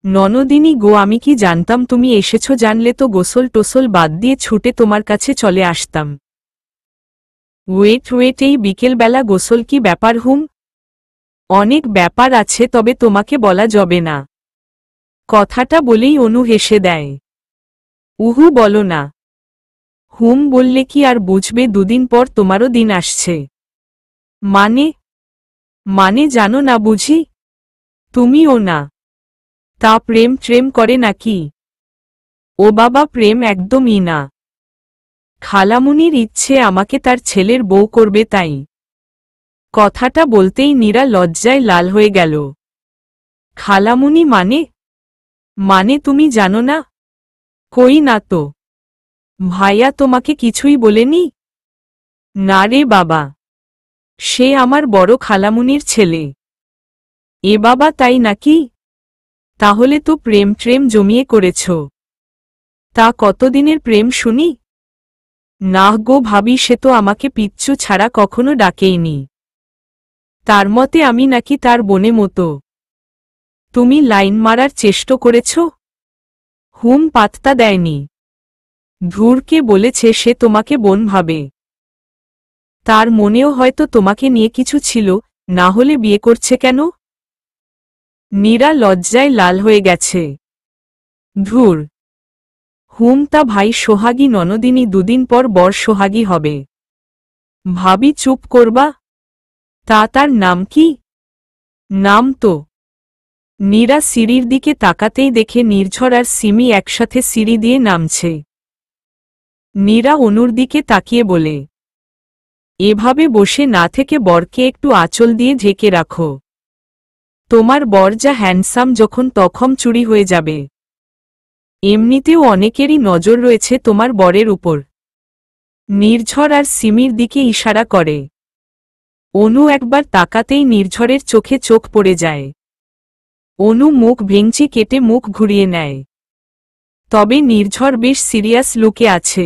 ননদিনী গো, আমি কি জানতাম তুমি এসেছো, জানলে তো গোসল টোসল বাদ দিয়ে ছুটে তোমার কাছে চলে আসতাম। ওয়েট, এই বিকেলবেলা গোসল কি ব্যাপার? অনেক ব্যাপার আছে, তবে তোমাকে বলা যাবে না। কথাটা বলেই অনু হেসে দেয়। উহু বলো না। বললে কি আর বুঝবে, 2 দিন পর তোমারও দিন আসছে। মানে জানো না বুঝি? তুমিও না। তা প্রেম করে নাকি? ও বাবা, প্রেম একদমই না। খালামুনির ইচ্ছে আমাকে তার ছেলের বউ করবে, তাই। কথাটা বলতেই নীরা লজ্জায় লাল হয়ে গেল। খালামুনি মানে তুমি জানো না? কই না তো। ভাইয়া তোমাকে কিছুই বলেনি? না রে বাবা, সে আমার বড় খালামুনির ছেলে। এ বাবা, তাই নাকি? তাহলে তো প্রেম জমিয়ে করেছ। তা কতদিনের প্রেম শুনি? না গো ভাবি, সে তো আমাকে পিচ্চু ছাড়া কখনো ডাকেইনি। তার মতে আমি নাকি তার বোনে মতো। তুমি লাইন মারার চেষ্টা করেছ? পাত্তা দেয়নি। ধুরকে বলেছে সে তোমাকে বোন ভাবে। তার মনেও হয়তো তোমাকে নিয়ে কিছু ছিল, না হলে বিয়ে করছে কেন? নীরা লজ্জায় লাল হয়ে গেছে। ধুর। তা ভাই সোহাগী ননদিনী 2 দিন পর বর সোহাগী হবে। ভাবি চুপ করবা। তা তার নাম কি? নাম তো। নীরা সিঁড়ির দিকে তাকাতেই দেখে নির্ঝর আর সিমি একসাথে সিঁড়ি দিয়ে নামছে। নীরা অনুর দিকে তাকিয়ে বলে, এভাবে বসে না থেকে বরকে একটু আঁচল দিয়ে ঢেকে রাখো। তোমার বর যা হ্যান্ডসাম, যখন তখন চুরি হয়ে যাবে। এমনিতেও অনেকেরই নজর রয়েছে তোমার বরের উপর। নির্ঝর আর সিমির দিকে ইশারা করে। অনু একবার তাকাতেই নির্ঝরের চোখে চোখ পড়ে যায়। অনু মুখ ভেঙচি কেটে মুখ ঘুরিয়ে নেয়। তবে নির্ঝর বেশ সিরিয়াস লুকে আছে।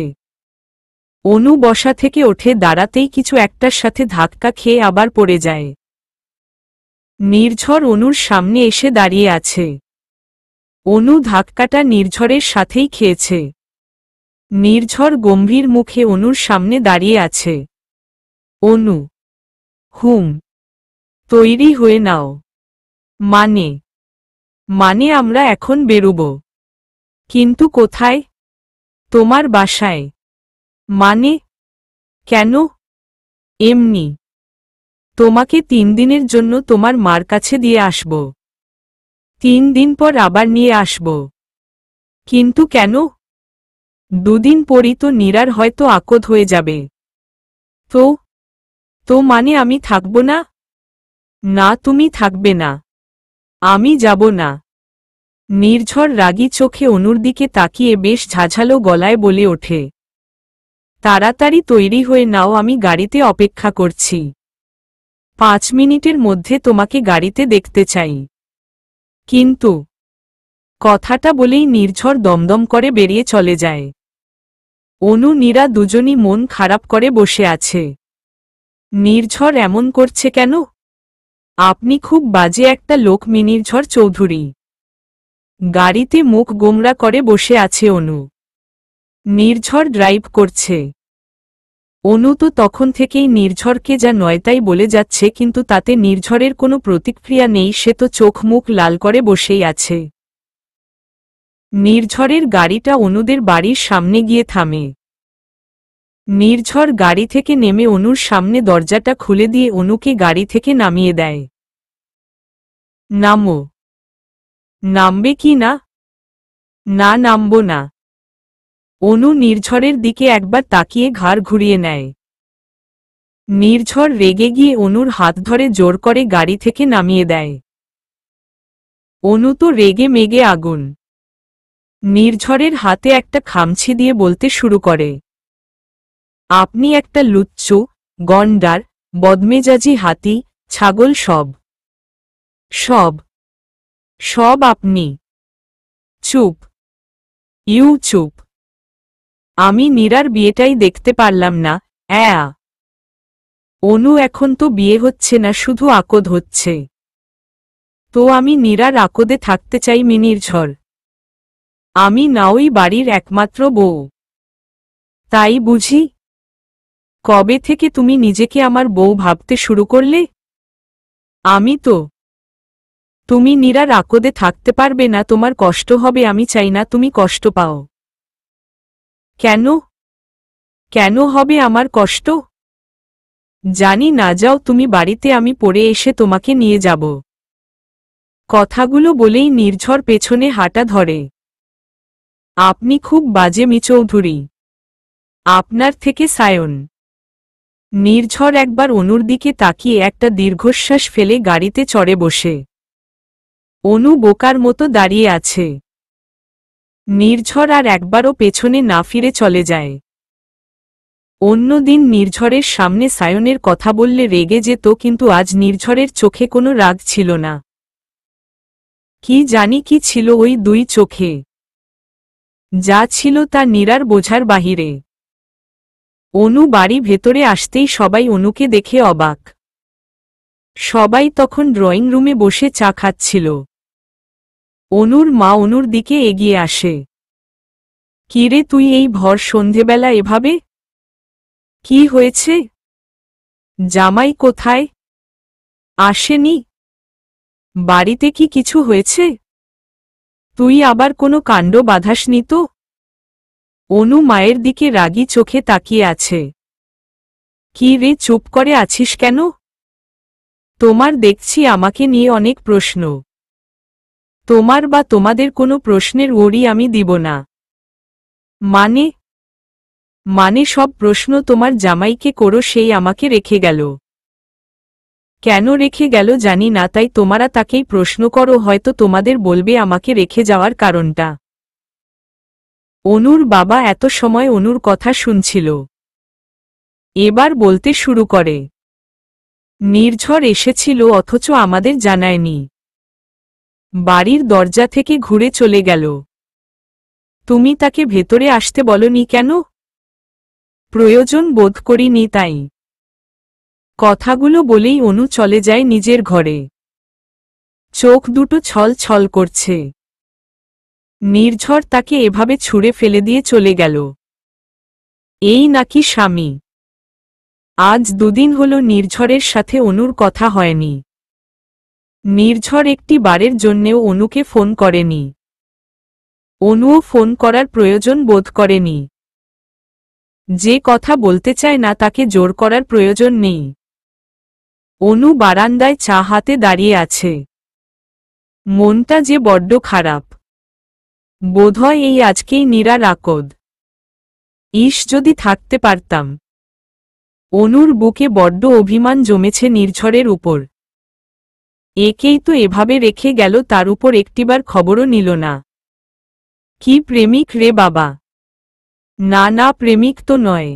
অনু বসা থেকে ওঠে দাঁড়াতেই কিছু একটার সাথে ধাক্কা খেয়ে আবার পড়ে যায়। নির্ঝর অনুর সামনে এসে দাঁড়িয়ে আছে। অনু ধাক্কাটা নির্ঝরের সাথেই খেয়েছে। নির্ঝর গম্ভীর মুখে অনুর সামনে দাঁড়িয়ে আছে। অনু, তৈরি হয়ে নাও। মানে আমরা এখন বেরুব। কিন্তু কোথায়? তোমার বাসায়। মানে? কেন? এমনি। তোমাকে 3 দিনের জন্য তোমার মার কাছে দিয়ে আসব। 3 দিন পর আবার নিয়ে আসব। কিন্তু কেন? 2 দিন পরই তো নীরার হয়তো আকদ হয়ে যাবে। তো মানে আমি থাকব না? না, তুমি থাকবে না। আমি যাব না। নির্ঝর রাগী চোখে অনুর দিকে তাকিয়ে বেশ ঝাঝালো গলায় বলে ওঠে, তাড়াতাড়ি তৈরি হয়ে নাও, আমি গাড়িতে অপেক্ষা করছি। 5 মিনিটের মধ্যে তোমাকে গাড়িতে দেখতে চাই। কিন্তু। কথাটা বলেই নির্ঝর দমদম করে বেরিয়ে চলে যায়। অনু নীরা দুজনই মন খারাপ করে বসে আছে। নির্ঝর এমন করছে কেন? আপনি খুব বাজে একটা লোক নির্ঝর চৌধুরী। গাড়িতে মুখ গোমরা করে বসে আছে অনু। নির্ঝর ড্রাইভ করছে। অনু তো তখন থেকেই নির্ঝরকে যা নয় তাই বলে যাচ্ছে, কিন্তু তাতে নির্ঝরের কোনো প্রতিক্রিয়া নেই, সে তো চোখ মুখ লাল করে বসেই আছে। নির্ঝরের গাড়িটা অনুদের বাড়ির সামনে গিয়ে থামে। নির্ঝর গাড়ি থেকে নেমে অনুর সামনে দরজাটা খুলে দিয়ে অনুকে গাড়ি থেকে নামিয়ে দেয়। নামো। নামবে কি না? না, নামব না। অনু নির্ঝরের দিকে একবার তাকিয়ে ঘাড় ঘুরিয়ে নেয়। নির্ঝর রেগে গিয়ে অনুর হাত ধরে জোর করে গাড়ি থেকে নামিয়ে দেয়। অনু তো রেগে মেগে আগুন। নির্ঝরের হাতে একটা খামচি দিয়ে বলতে শুরু করে, আপনি একটা লুচ্চু, গন্ডার, বদমেজাজি হাতি, ছাগল, সব সব সব আপনি। চুপ, চুপ। আমি নীরার বিয়েটাই দেখতে পারলাম না। অনু, এখন তো বিয়ে হচ্ছে না, শুধু আকদ হচ্ছে। তো আমি নীরার আকদে থাকতে চাই নির্ঝর। আমি না ওই বাড়ির একমাত্র বউ। তাই বুঝি? কবে থেকে তুমি নিজেকে আমার বউ ভাবতে শুরু করলে? আমি তো। তুমি নীরার আকদে থাকতে পারবে না, তোমার কষ্ট হবে, আমি চাই না তুমি কষ্ট পাও। কেন? কেন হবে আমার কষ্ট? জানি না, যাও তুমি বাড়িতে, আমি পড়ে এসে তোমাকে নিয়ে যাব। কথাগুলো বলেই নির্ঝর পেছনে হাঁটা ধরে। আপনি খুব বাজে চৌধুরী। আপনার থেকে সায়ন। নির্ঝর একবার অনুর দিকে তাকিয়ে একটা দীর্ঘশ্বাস ফেলে গাড়িতে চড়ে বসে। অনু বোকার মতো দাঁড়িয়ে আছে। নির্ঝর আর একবারও পেছনে না ফিরে চলে যায়। অন্যদিন নির্ঝরের সামনে সায়নের কথা বললে রেগে যেত, কিন্তু আজ নির্ঝরের চোখে কোনো রাগ ছিল না। কি জানি কি ছিল ওই দুই চোখে। যা ছিল তা নীরার বোঝার বাহিরে। অনু বাড়ি ভেতরে আসতেই সবাই অনুকে দেখে অবাক। সবাই তখন ড্রয়িং রুমে বসে চা খাচ্ছিল। অনুর মা অনুর দিকে এগিয়ে আসে। কিরে, তুই এই ভর সন্ধেবেলা এভাবে? কি হয়েছে? জামাই কোথায়? আসেনি? বাড়িতে কি কিছু হয়েছে? তুই আবার কোনো কাণ্ড বাঁধাসনি তো? অনু মায়ের দিকে রাগী চোখে তাকিয়ে আছে। কি রে, চুপ করে আছিস কেন? তোমার দেখছি আমাকে নিয়ে অনেক প্রশ্ন। তোমার বা তোমাদের কোনো প্রশ্নের উড়ি আমি দিব না। মানে সব প্রশ্ন তোমার জামাইকে করো, সেই আমাকে রেখে গেল। কেন রেখে গেল জানি না, তাই তোমরা তাকেই প্রশ্ন করো, হয়তো তোমাদের বলবে আমাকে রেখে যাওয়ার কারণটা। অনুর বাবা এত সময় অনুর কথা শুনছিল। এবার বলতে শুরু করে, নির্ঝর এসেছিল অথচ আমাদের জানায়নি। বাড়ির দরজা থেকে ঘুরে চলে গেল। তুমি তাকে ভেতরে আসতে বলনি কেন? প্রয়োজন বোধ করিনি তাই। কথাগুলো বলেই অনু চলে যায় নিজের ঘরে। চোখ দুটো ছল ছল করছে। নির্ঝর তাকে এভাবে ছুঁড়ে ফেলে দিয়ে চলে গেল। এই নাকি স্বামী? আজ দুদিন হল নির্ঝরের সাথে অনুর কথা হয়নি। নির্ঝর একটি বারের জন্যেও অনুকে ফোন করেনি। অনুও ফোন করার প্রয়োজন বোধ করেনি। যে কথা বলতে চায় না তাকে জোর করার প্রয়োজন নেই। অনু বারান্দায় চা হাতে দাঁড়িয়ে আছে। মনটা যে বড্ড খারাপ। বোধহয় এই আজকেই নীরার আকদ। ইস, যদি থাকতে পারতাম। অনুর বুকে বড্ড অভিমান জমেছে নির্ঝরের উপর। একেই তো এভাবে রেখে গেল, তার উপর একটিবার খবরও নিল না। কি প্রেমিক রে বাবা! না না, প্রেমিক তো নয়।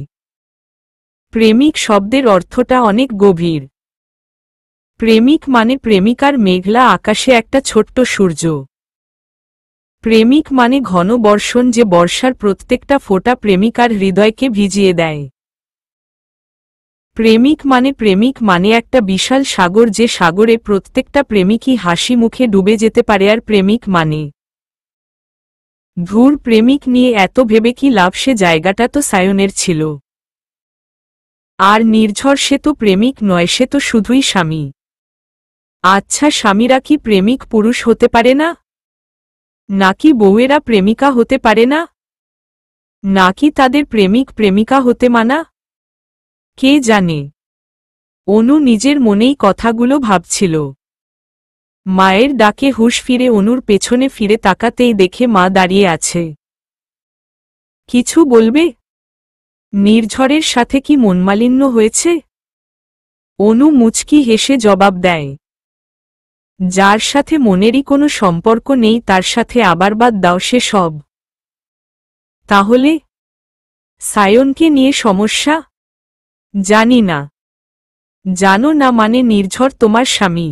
প্রেমিক শব্দের অর্থটা অনেক গভীর। প্রেমিক মানে প্রেমিকার মেঘলা আকাশে একটা ছোট্ট সূর্য। প্রেমিক মানে ঘন বর্ষণ, যে বর্ষার প্রত্যেকটা ফোঁটা প্রেমিকার হৃদয়কে ভিজিয়ে দেয়। প্রেমিক মানে একটা বিশাল সাগর, যে সাগরে প্রত্যেকটা প্রেমিকই হাসি মুখে ডুবে যেতে পারে। আর প্রেমিক মানে ধুর, প্রেমিক নিয়ে এত ভেবে কি লাভ? সে জায়গাটা তো সায়নের ছিল। আর নির্ঝর, সে তো প্রেমিক নয়, সে তো শুধুই স্বামী। আচ্ছা, স্বামীরা কি প্রেমিক পুরুষ হতে পারে না? নাকি বউয়েরা প্রেমিকা হতে পারে না? নাকি তাদের প্রেমিক প্রেমিকা হতে মানা? কে জানে। অনু নিজের মনেই কথাগুলো ভাবছিল। মায়ের ডাকে হুঁশ ফিরে অনুর পেছনে ফিরে তাকাতেই দেখে মা দাঁড়িয়ে আছে। কিছু বলবে? নির্ঝরের সাথে কি মনমালিন্য হয়েছে? অনু মুচকি হেসে জবাব দেয়, যার সাথে মনেরই কোনো সম্পর্ক নেই তার সাথে আবার বাদ দাও সে সব। তাহলে সায়নকে নিয়ে সমস্যা? জানি না। জানো না মানে নির্ঝর তোমার স্বামী।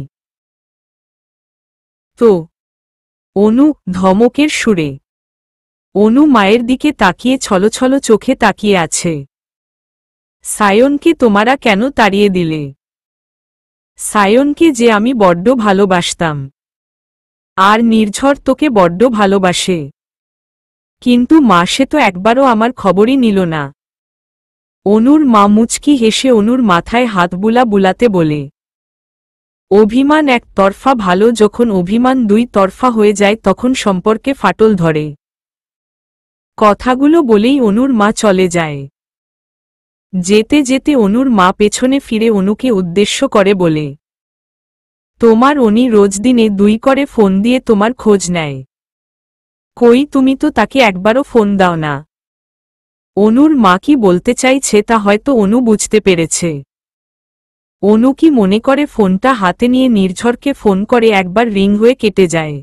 তো অনু ধমকের সুরে। অনু মায়ের দিকে তাকিয়ে ছলছল চোখে তাকিয়ে আছে। সায়নকে তোমরা কেন তাড়িয়ে দিলে? সায়নকে যে আমি বড্ড ভালোবাসতাম। আর নির্ঝর তোকে বড্ড ভালোবাসে। কিন্তু মা সে তো একবারও আমার খবরই নিল না। অনুর মা মুচকি হেসে অনুর মাথায় হাত বুলাতে বলে, অভিমান এক তরফা ভালো, যখন অভিমান দুই তরফা হয়ে যায় তখন সম্পর্কে ফাটল ধরে। কথাগুলো বলেই অনুর মা চলে যায়। যেতে যেতে অনুর মা পেছনে ফিরে অনুকে উদ্দেশ্য করে বলে, তোমার উনি রোজ দিনে 2 করে ফোন দিয়ে তোমার খোঁজ নেয়। কই তুমি তো তাকে একবারও ফোন দাও না। অনুর মা কি বলতে চাইছে তা হয়তো অনু বুঝতে পেরেছে। অনু কি মনে করে ফোনটা হাতে নিয়ে নির্ঝরকে ফোন করে, একবার রিং হয়ে কেটে যায়।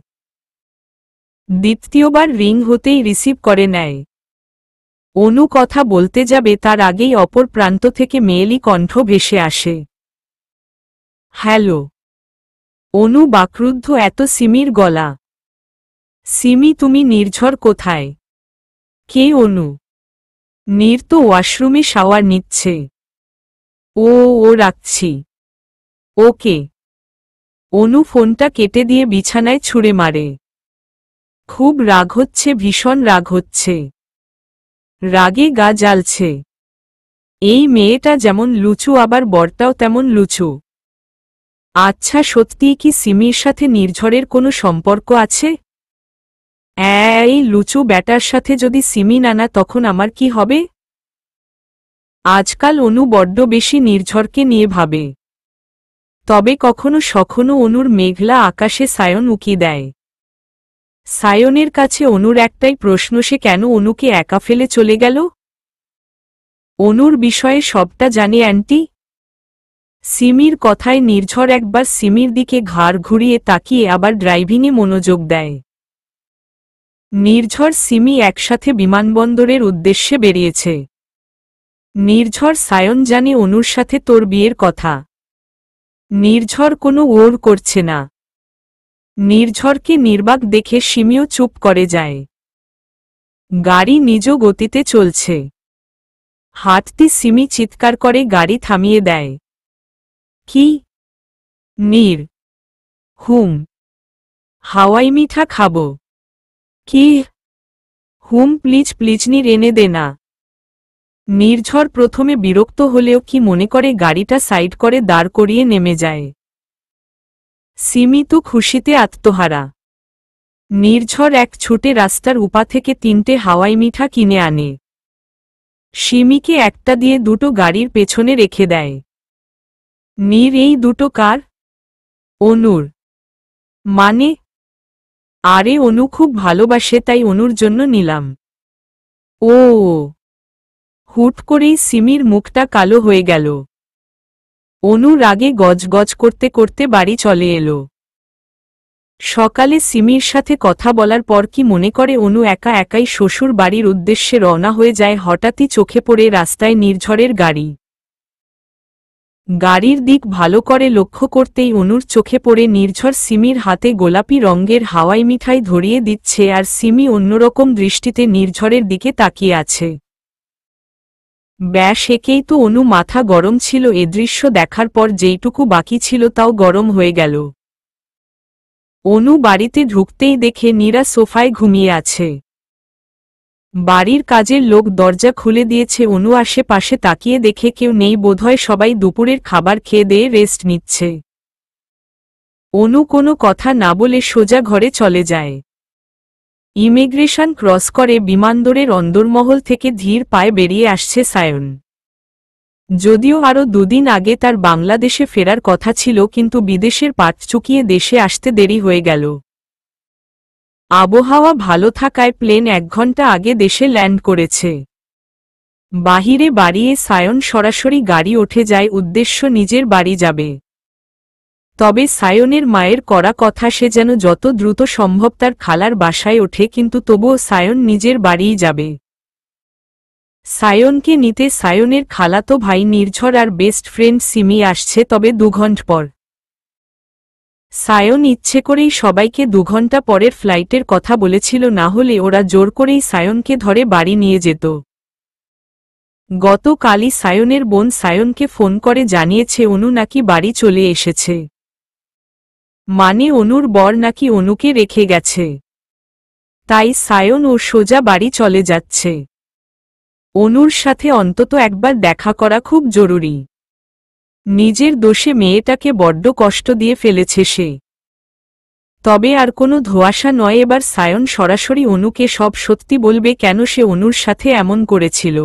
দ্বিতীয়বার রিং হতেই রিসিভ করে নেয়। অনু কথা বলতে যাবে তার আগেই অপর প্রান্ত থেকে মেয়েলি কণ্ঠ ভেসে আসে। হ্যালো। অনু বাকরুদ্ধ, এত সিমির গলা। সিমি তুমি? নির্ঝর কোথায়? কে অনু? নীর তো ওয়াশরুমে শাওয়ার নিচ্ছে। ও রাখছি। ওকে। অনু ফোনটা কেটে দিয়ে বিছানায় ছুঁড়ে মারে। খুব রাগ হচ্ছে, ভীষণ রাগ হচ্ছে। রাগে গা জ্বালছে। এই মেয়েটা যেমন লুচু আবার বরটাও তেমন লুচু। আচ্ছা সত্যিই কি সিমির সাথে নির্ঝরের কোনো সম্পর্ক আছে? এই লুচু ব্যাটার সাথে যদি সিমি নানা তখন আমার কি হবে? আজকাল অনু বড্ড বেশি নির্ঝরকে নিয়ে ভাবে। তবে কখনো সখনো অনুর মেঘলা আকাশে সায়ন উকি দেয়। সায়নের কাছে অনুর একটাই প্রশ্ন, সে কেন অনুকে একা ফেলে চলে গেল? অনুর বিষয়ে সবটা জানে অ্যান্টি। সিমির কথায় নির্ঝর একবার সিমির দিকে ঘাড় ঘুরিয়ে তাকিয়ে আবার ড্রাইভিংয়ে মনোযোগ দেয়। নির্ঝর সিমি একসাথে বিমানবন্দরের উদ্দেশ্যে বেরিয়েছে। নির্ঝর সায়ন জানে অনুর সাথে তোর বিয়ের কথা। নির্ঝর কোনো ওর করছে না। নির্ঝরকে নির্বাক দেখে সিমিও চুপ করে যায়। গাড়ি নিজ গতিতে চলছে। হাঁটতে সিমি চিৎকার করে গাড়ি থামিয়ে দেয়। কি? নীর। হুম। হাওয়াই মিঠা খাবো। কি? হুম প্লিজ প্লিজ নীর এনে দে না। নির্ঝর প্রথমে বিরক্ত হলেও কি মনে করে গাড়িটা সাইড করে দাঁড় করিয়ে নেমে যায়। সিমি তো খুশিতে আত্মহারা। নির্ঝর এক ছুটে রাস্তার উপা থেকে 3টে হাওয়াই মিঠা কিনে আনে। সিমিকে একটা দিয়ে 2টো গাড়ির পেছনে রেখে দেয়। নীর এই 2টো কার? অনুর। মানে? আরে অনু খুব ভালোবাসে তাই অনুর জন্য নিলাম। ও। হুট করেই সিমির মুখটা কালো হয়ে গেল। অনু রাগে গজগজ করতে করতে বাড়ি চলে এলো। সকালে সিমির সাথে কথা বলার পর কি মনে করে অনু একা একাই শ্বশুর বাড়ির উদ্দেশ্যে রওনা হয়ে যায়। হঠাৎই চোখে পড়ে রাস্তায় নির্ঝরের গাড়ি। গাড়ির দিক ভালো করে লক্ষ্য করতেই অনুর চোখে পড়ে নির্ঝর সিমির হাতে গোলাপি রঙের হাওয়াই মিঠাই ধরিয়ে দিচ্ছে আর সিমি অন্যরকম দৃষ্টিতে নির্ঝরের দিকে তাকিয়ে আছে। ব্যাস একেই তো অনু মাথা গরম ছিল। এ দৃশ্য দেখার পর যেইটুকু বাকি ছিল তাও গরম হয়ে গেল। অনু বাড়িতে ঢুকতেই দেখে নীরা সোফায় ঘুমিয়ে আছে। বাড়ির কাজের লোক দরজা খুলে দিয়েছে। অনু আশেপাশে তাকিয়ে দেখে কেউ নেই, বোধহয় সবাই দুপুরের খাবার খেয়ে দিয়ে রেস্ট নিচ্ছে। অনু কোনো কথা না বলে সোজা ঘরে চলে যায়। ইমিগ্রেশন ক্রস করে বিমানবন্দরের অন্দরমহল থেকে ধীর পায়ে বেরিয়ে আসছে সায়ন। যদিও আরও 2 দিন আগে তার বাংলাদেশে ফেরার কথা ছিল, কিন্তু বিদেশের পাট চুকিয়ে দেশে আসতে দেরি হয়ে গেল। আবহাওয়া ভালো থাকায় প্লেন 1 ঘন্টা আগে দেশে ল্যান্ড করেছে। বাহিরে বাড়িয়ে সায়ন সরাসরি গাড়ি উঠে যায়, উদ্দেশ্য নিজের বাড়ি যাবে। তবে সায়নের মায়ের করা কথা সে যেন যত দ্রুত সম্ভব তার খালার বাসায় ওঠে, কিন্তু তবুও সায়ন নিজের বাড়িই যাবে। সায়নকে নিতে সায়নের খালাতো ভাই নির্ঝর আর বেস্ট ফ্রেন্ড সিমি আসছে, তবে 2 ঘন্টা পর। সায়ন ইচ্ছে করেই সবাইকে 2 ঘন্টা পরের ফ্লাইটের কথা বলেছিল, না হলে ওরা জোর করেই সায়নকে ধরে বাড়ি নিয়ে যেত। গতকালই সায়নের বোন সায়নকে ফোন করে জানিয়েছে অনু নাকি বাড়ি চলে এসেছে, মানে অনুর বর নাকি অনুকে রেখে গেছে। তাই সায়ন ও সোজা বাড়ি চলে যাচ্ছে। অনুর সাথে অন্তত একবার দেখা করা খুব জরুরি। নিজের দোষে মেয়েটাকে বড্ড কষ্ট দিয়ে ফেলেছে সে। তবে আর কোনো ধোঁয়াশা নয়, এবার সায়ন সরাসরি অনুকে সব সত্যি বলবে, কেন সে অনুর সাথে এমন করেছিল।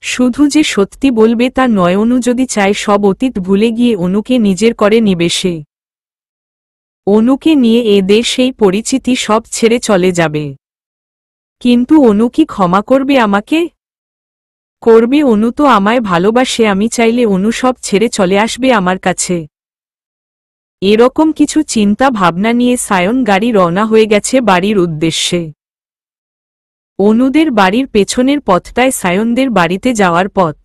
শুধু যে সত্যি বলবে তা নয়, অনু যদি চায় সব অতীত ভুলে গিয়ে অনুকে নিজের করে নিবে সে। অনুকে নিয়ে এ দেশ সেই পরিচিতি সব ছেড়ে চলে যাবে। কিন্তু অনু কি ক্ষমা করবে আমাকে? করবে? অনু তো আমায় ভালোবাসে, আমি চাইলে অনু সব ছেড়ে চলে আসবে আমার কাছে। এরকম কিছু চিন্তা ভাবনা নিয়ে সায়ন গাড়ি রওনা হয়ে গেছে বাড়ির উদ্দেশ্যে। অনুদের বাড়ির পেছনের পথটায় সায়নদের বাড়িতে যাওয়ার পথ।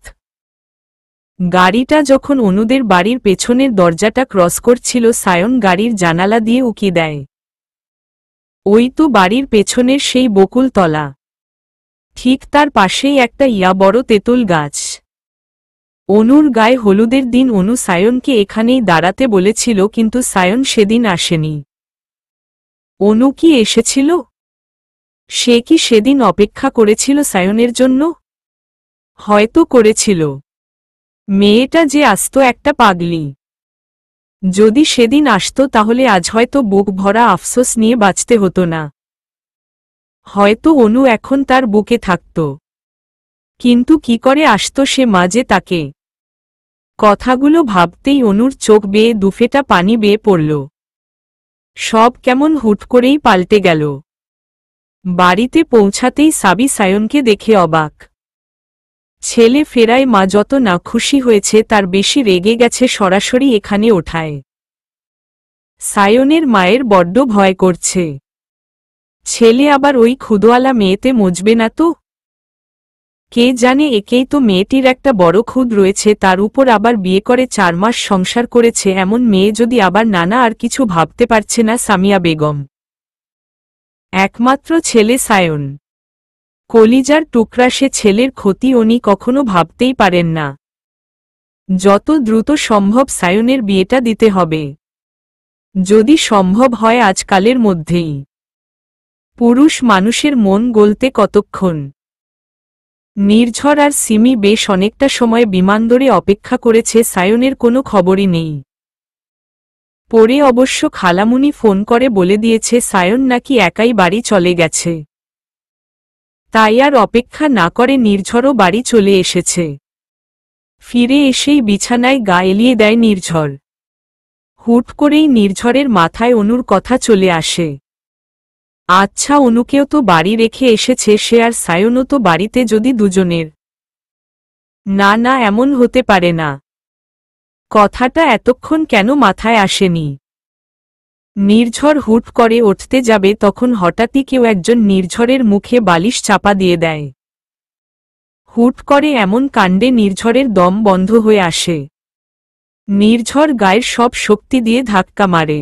গাড়িটা যখন অনুদের বাড়ির পেছনের দরজাটা ক্রস করছিল, সায়ন গাড়ির জানালা দিয়ে উকি দেয়। ওই তো বাড়ির পেছনের সেই বকুল তলা, ঠিক তার পাশেই একটা বড় তেঁতুল গাছ। অনুর গায়ে হলুদের দিন অনু সায়নকে এখানেই দাঁড়াতে বলেছিল, কিন্তু সায়ন সেদিন আসেনি। অনু কি এসেছিল? সে কি সেদিন অপেক্ষা করেছিল সায়নের জন্য? হয়তো করেছিল। মেয়েটা যে আস্ত একটা পাগলি। যদি সেদিন আসতো তাহলে আজ হয়তো বুক ভরা আফসোস নিয়ে বাঁচতে হতো না। হয়তো অনু এখন তার বুকে থাকত। কিন্তু কি করে আসতো সে মাঝে তাকে? কথাগুলো ভাবতেই অনুর চোখ বেয়ে দুফেটা পানি বেয়ে পড়ল। সব কেমন হুট করেই পাল্টে গেল। বাড়িতে পৌঁছাতেই সাবি সায়নকে দেখে অবাক। ছেলে ফেরায় মা যত না খুশি হয়েছে তার বেশি রেগে গেছে সরাসরি এখানে ওঠায়। সায়নের মায়ের বড্ড ভয় করছে। ছেলে আবার ওই ক্ষুদওয়ালা মেয়েতে মজবে না তো? কে জানে, একেই তো মেয়েটির একটা বড় খুদ রয়েছে, তার উপর আবার বিয়ে করে 4 মাস সংসার করেছে, এমন মেয়ে যদি আবার নানা আর কিছু ভাবতে পারছে না সামিয়া বেগম। একমাত্র ছেলে সায়ন, কলিজার টুকরা, সে ছেলের ক্ষতি উনি কখনো ভাবতেই পারেন না। যত দ্রুত সম্ভব সায়নের বিয়েটা দিতে হবে, যদি সম্ভব হয় আজকালের মধ্যেই। পুরুষ মানুষের মন গলতে কতক্ষণ? নির্ঝর আর সিমি বেশ অনেকটা সময় বিমানবন্দরে অপেক্ষা করেছে, সায়নের কোনো খবরই নেই। পরে অবশ্য খালামুনি ফোন করে বলে দিয়েছে সায়ন নাকি একাই বাড়ি চলে গেছে। তাই আর অপেক্ষা না করে নির্ঝরও বাড়ি চলে এসেছে। ফিরে এসেই বিছানায় গা এলিয়ে দেয় নির্ঝর। হুট করেই নির্ঝরের মাথায় অনুর কথা চলে আসে। আচ্ছা, অনুকেও তো বাড়ি রেখে এসেছে সে, আর সায়নও তো বাড়িতে, যদি দুজনের। না না, এমন হতে পারে না। কথাটা এতক্ষণ কেন মাথায় আসেনি? নির্ঝর হুট করে উঠতে যাবে, তখন হঠাৎই কেউ একজন নির্ঝরের মুখে বালিশ চাপা দিয়ে দেয়। হুট করে এমন কাণ্ডে নির্ঝরের দম বন্ধ হয়ে আসে। নির্ঝর গায়ের সব শক্তি দিয়ে ধাক্কা মারে।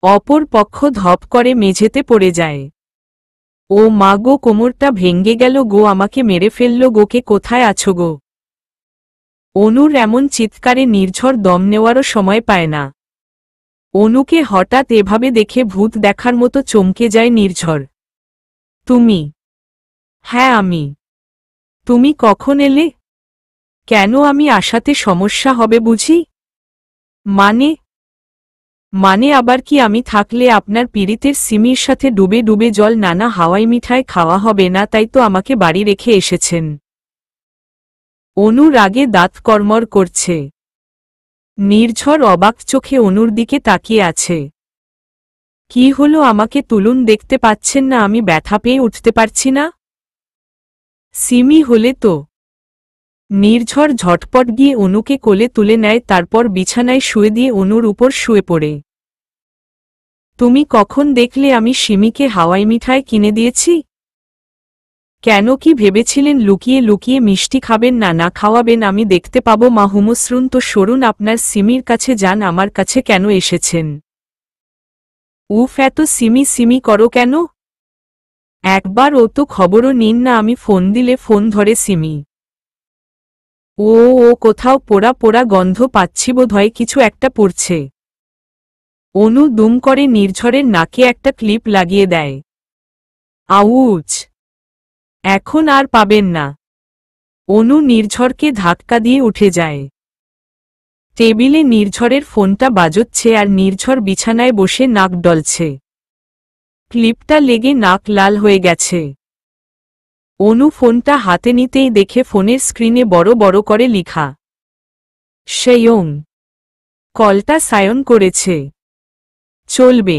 অপর পক্ষ ধপ করে মেঝেতে পড়ে যায়। ও মা গো, কোমরটা ভেঙ্গে গেল গো, আমাকে মেরে ফেলল গো, কে কোথায় আছো গো? অনুর এমন চিৎকারে নির্ঝর দম নেওয়ারও সময় পায় না। অনুকে হঠাৎ এভাবে দেখে ভূত দেখার মতো চমকে যায় নির্ঝর। তুমি? হ্যাঁ আমি। তুমি কখন এলে? কেন, আমি আসাতে সমস্যা হবে বুঝি? মানে আবার কি? আমি থাকলে আপনার পীড়িতের সিমির সাথে ডুবে ডুবে জল নানা হাওয়াই মিঠাই খাওয়া হবে না, তাই তো আমাকে বাড়ি রেখে এসেছেন। অনু রাগে দাঁত কড়মড় করছে। নির্ঝর অবাক চোখে অনুর দিকে তাকিয়ে আছে। কি হলো, আমাকে তুলুন, দেখতে পাচ্ছেন না আমি ব্যথা পেয়ে উঠতে পারছি না? সিমি হলে তো। নির্ঝর ঝটপট গিয়ে অনুকে কোলে তুলে নেয়, তারপর বিছানায় শুয়ে দিয়ে অনুর উপর শুয়ে পড়ে। তুমি কখন দেখলে আমি সিমিকে হাওয়াই মিঠাই কিনে দিয়েছি? কেন কি ভেবেছিলেন লুকিয়ে লুকিয়ে মিষ্টি খাবেন না না খাওয়াবেন আমি দেখতে পাবো মা হুমসরুন তো সরুন আপনার সিমির কাছে যান আমার কাছে কেন এসেছেন উফ এত সিমি সিমি করো কেন একবার ও তো খবরও নিন না আমি ফোন দিলে ফোন ধরে সিমি ও ও কোথাও পোড়া পোড়া গন্ধ পাচ্ছি বোধহয় কিছু একটা পড়ছে অনু দুম করে নির্ঝরের নাকে একটা ক্লিপ লাগিয়ে দেয় আউচ এখন আর পাবেন না অনু নির্ঝরকে ধাক্কা দিয়ে উঠে যায় টেবিলে নির্ঝরের ফোনটা বাজচ্ছে আর নির্ঝর বিছানায় বসে নাক ডলছে ক্লিপটা লেগে নাক লাল হয়ে গেছে অনু ফোনটা হাতে নিতেই দেখে ফোনের স্ক্রিনে বড় বড় করে লিখা সেয়ং কলটা সায়ন করেছে চলবে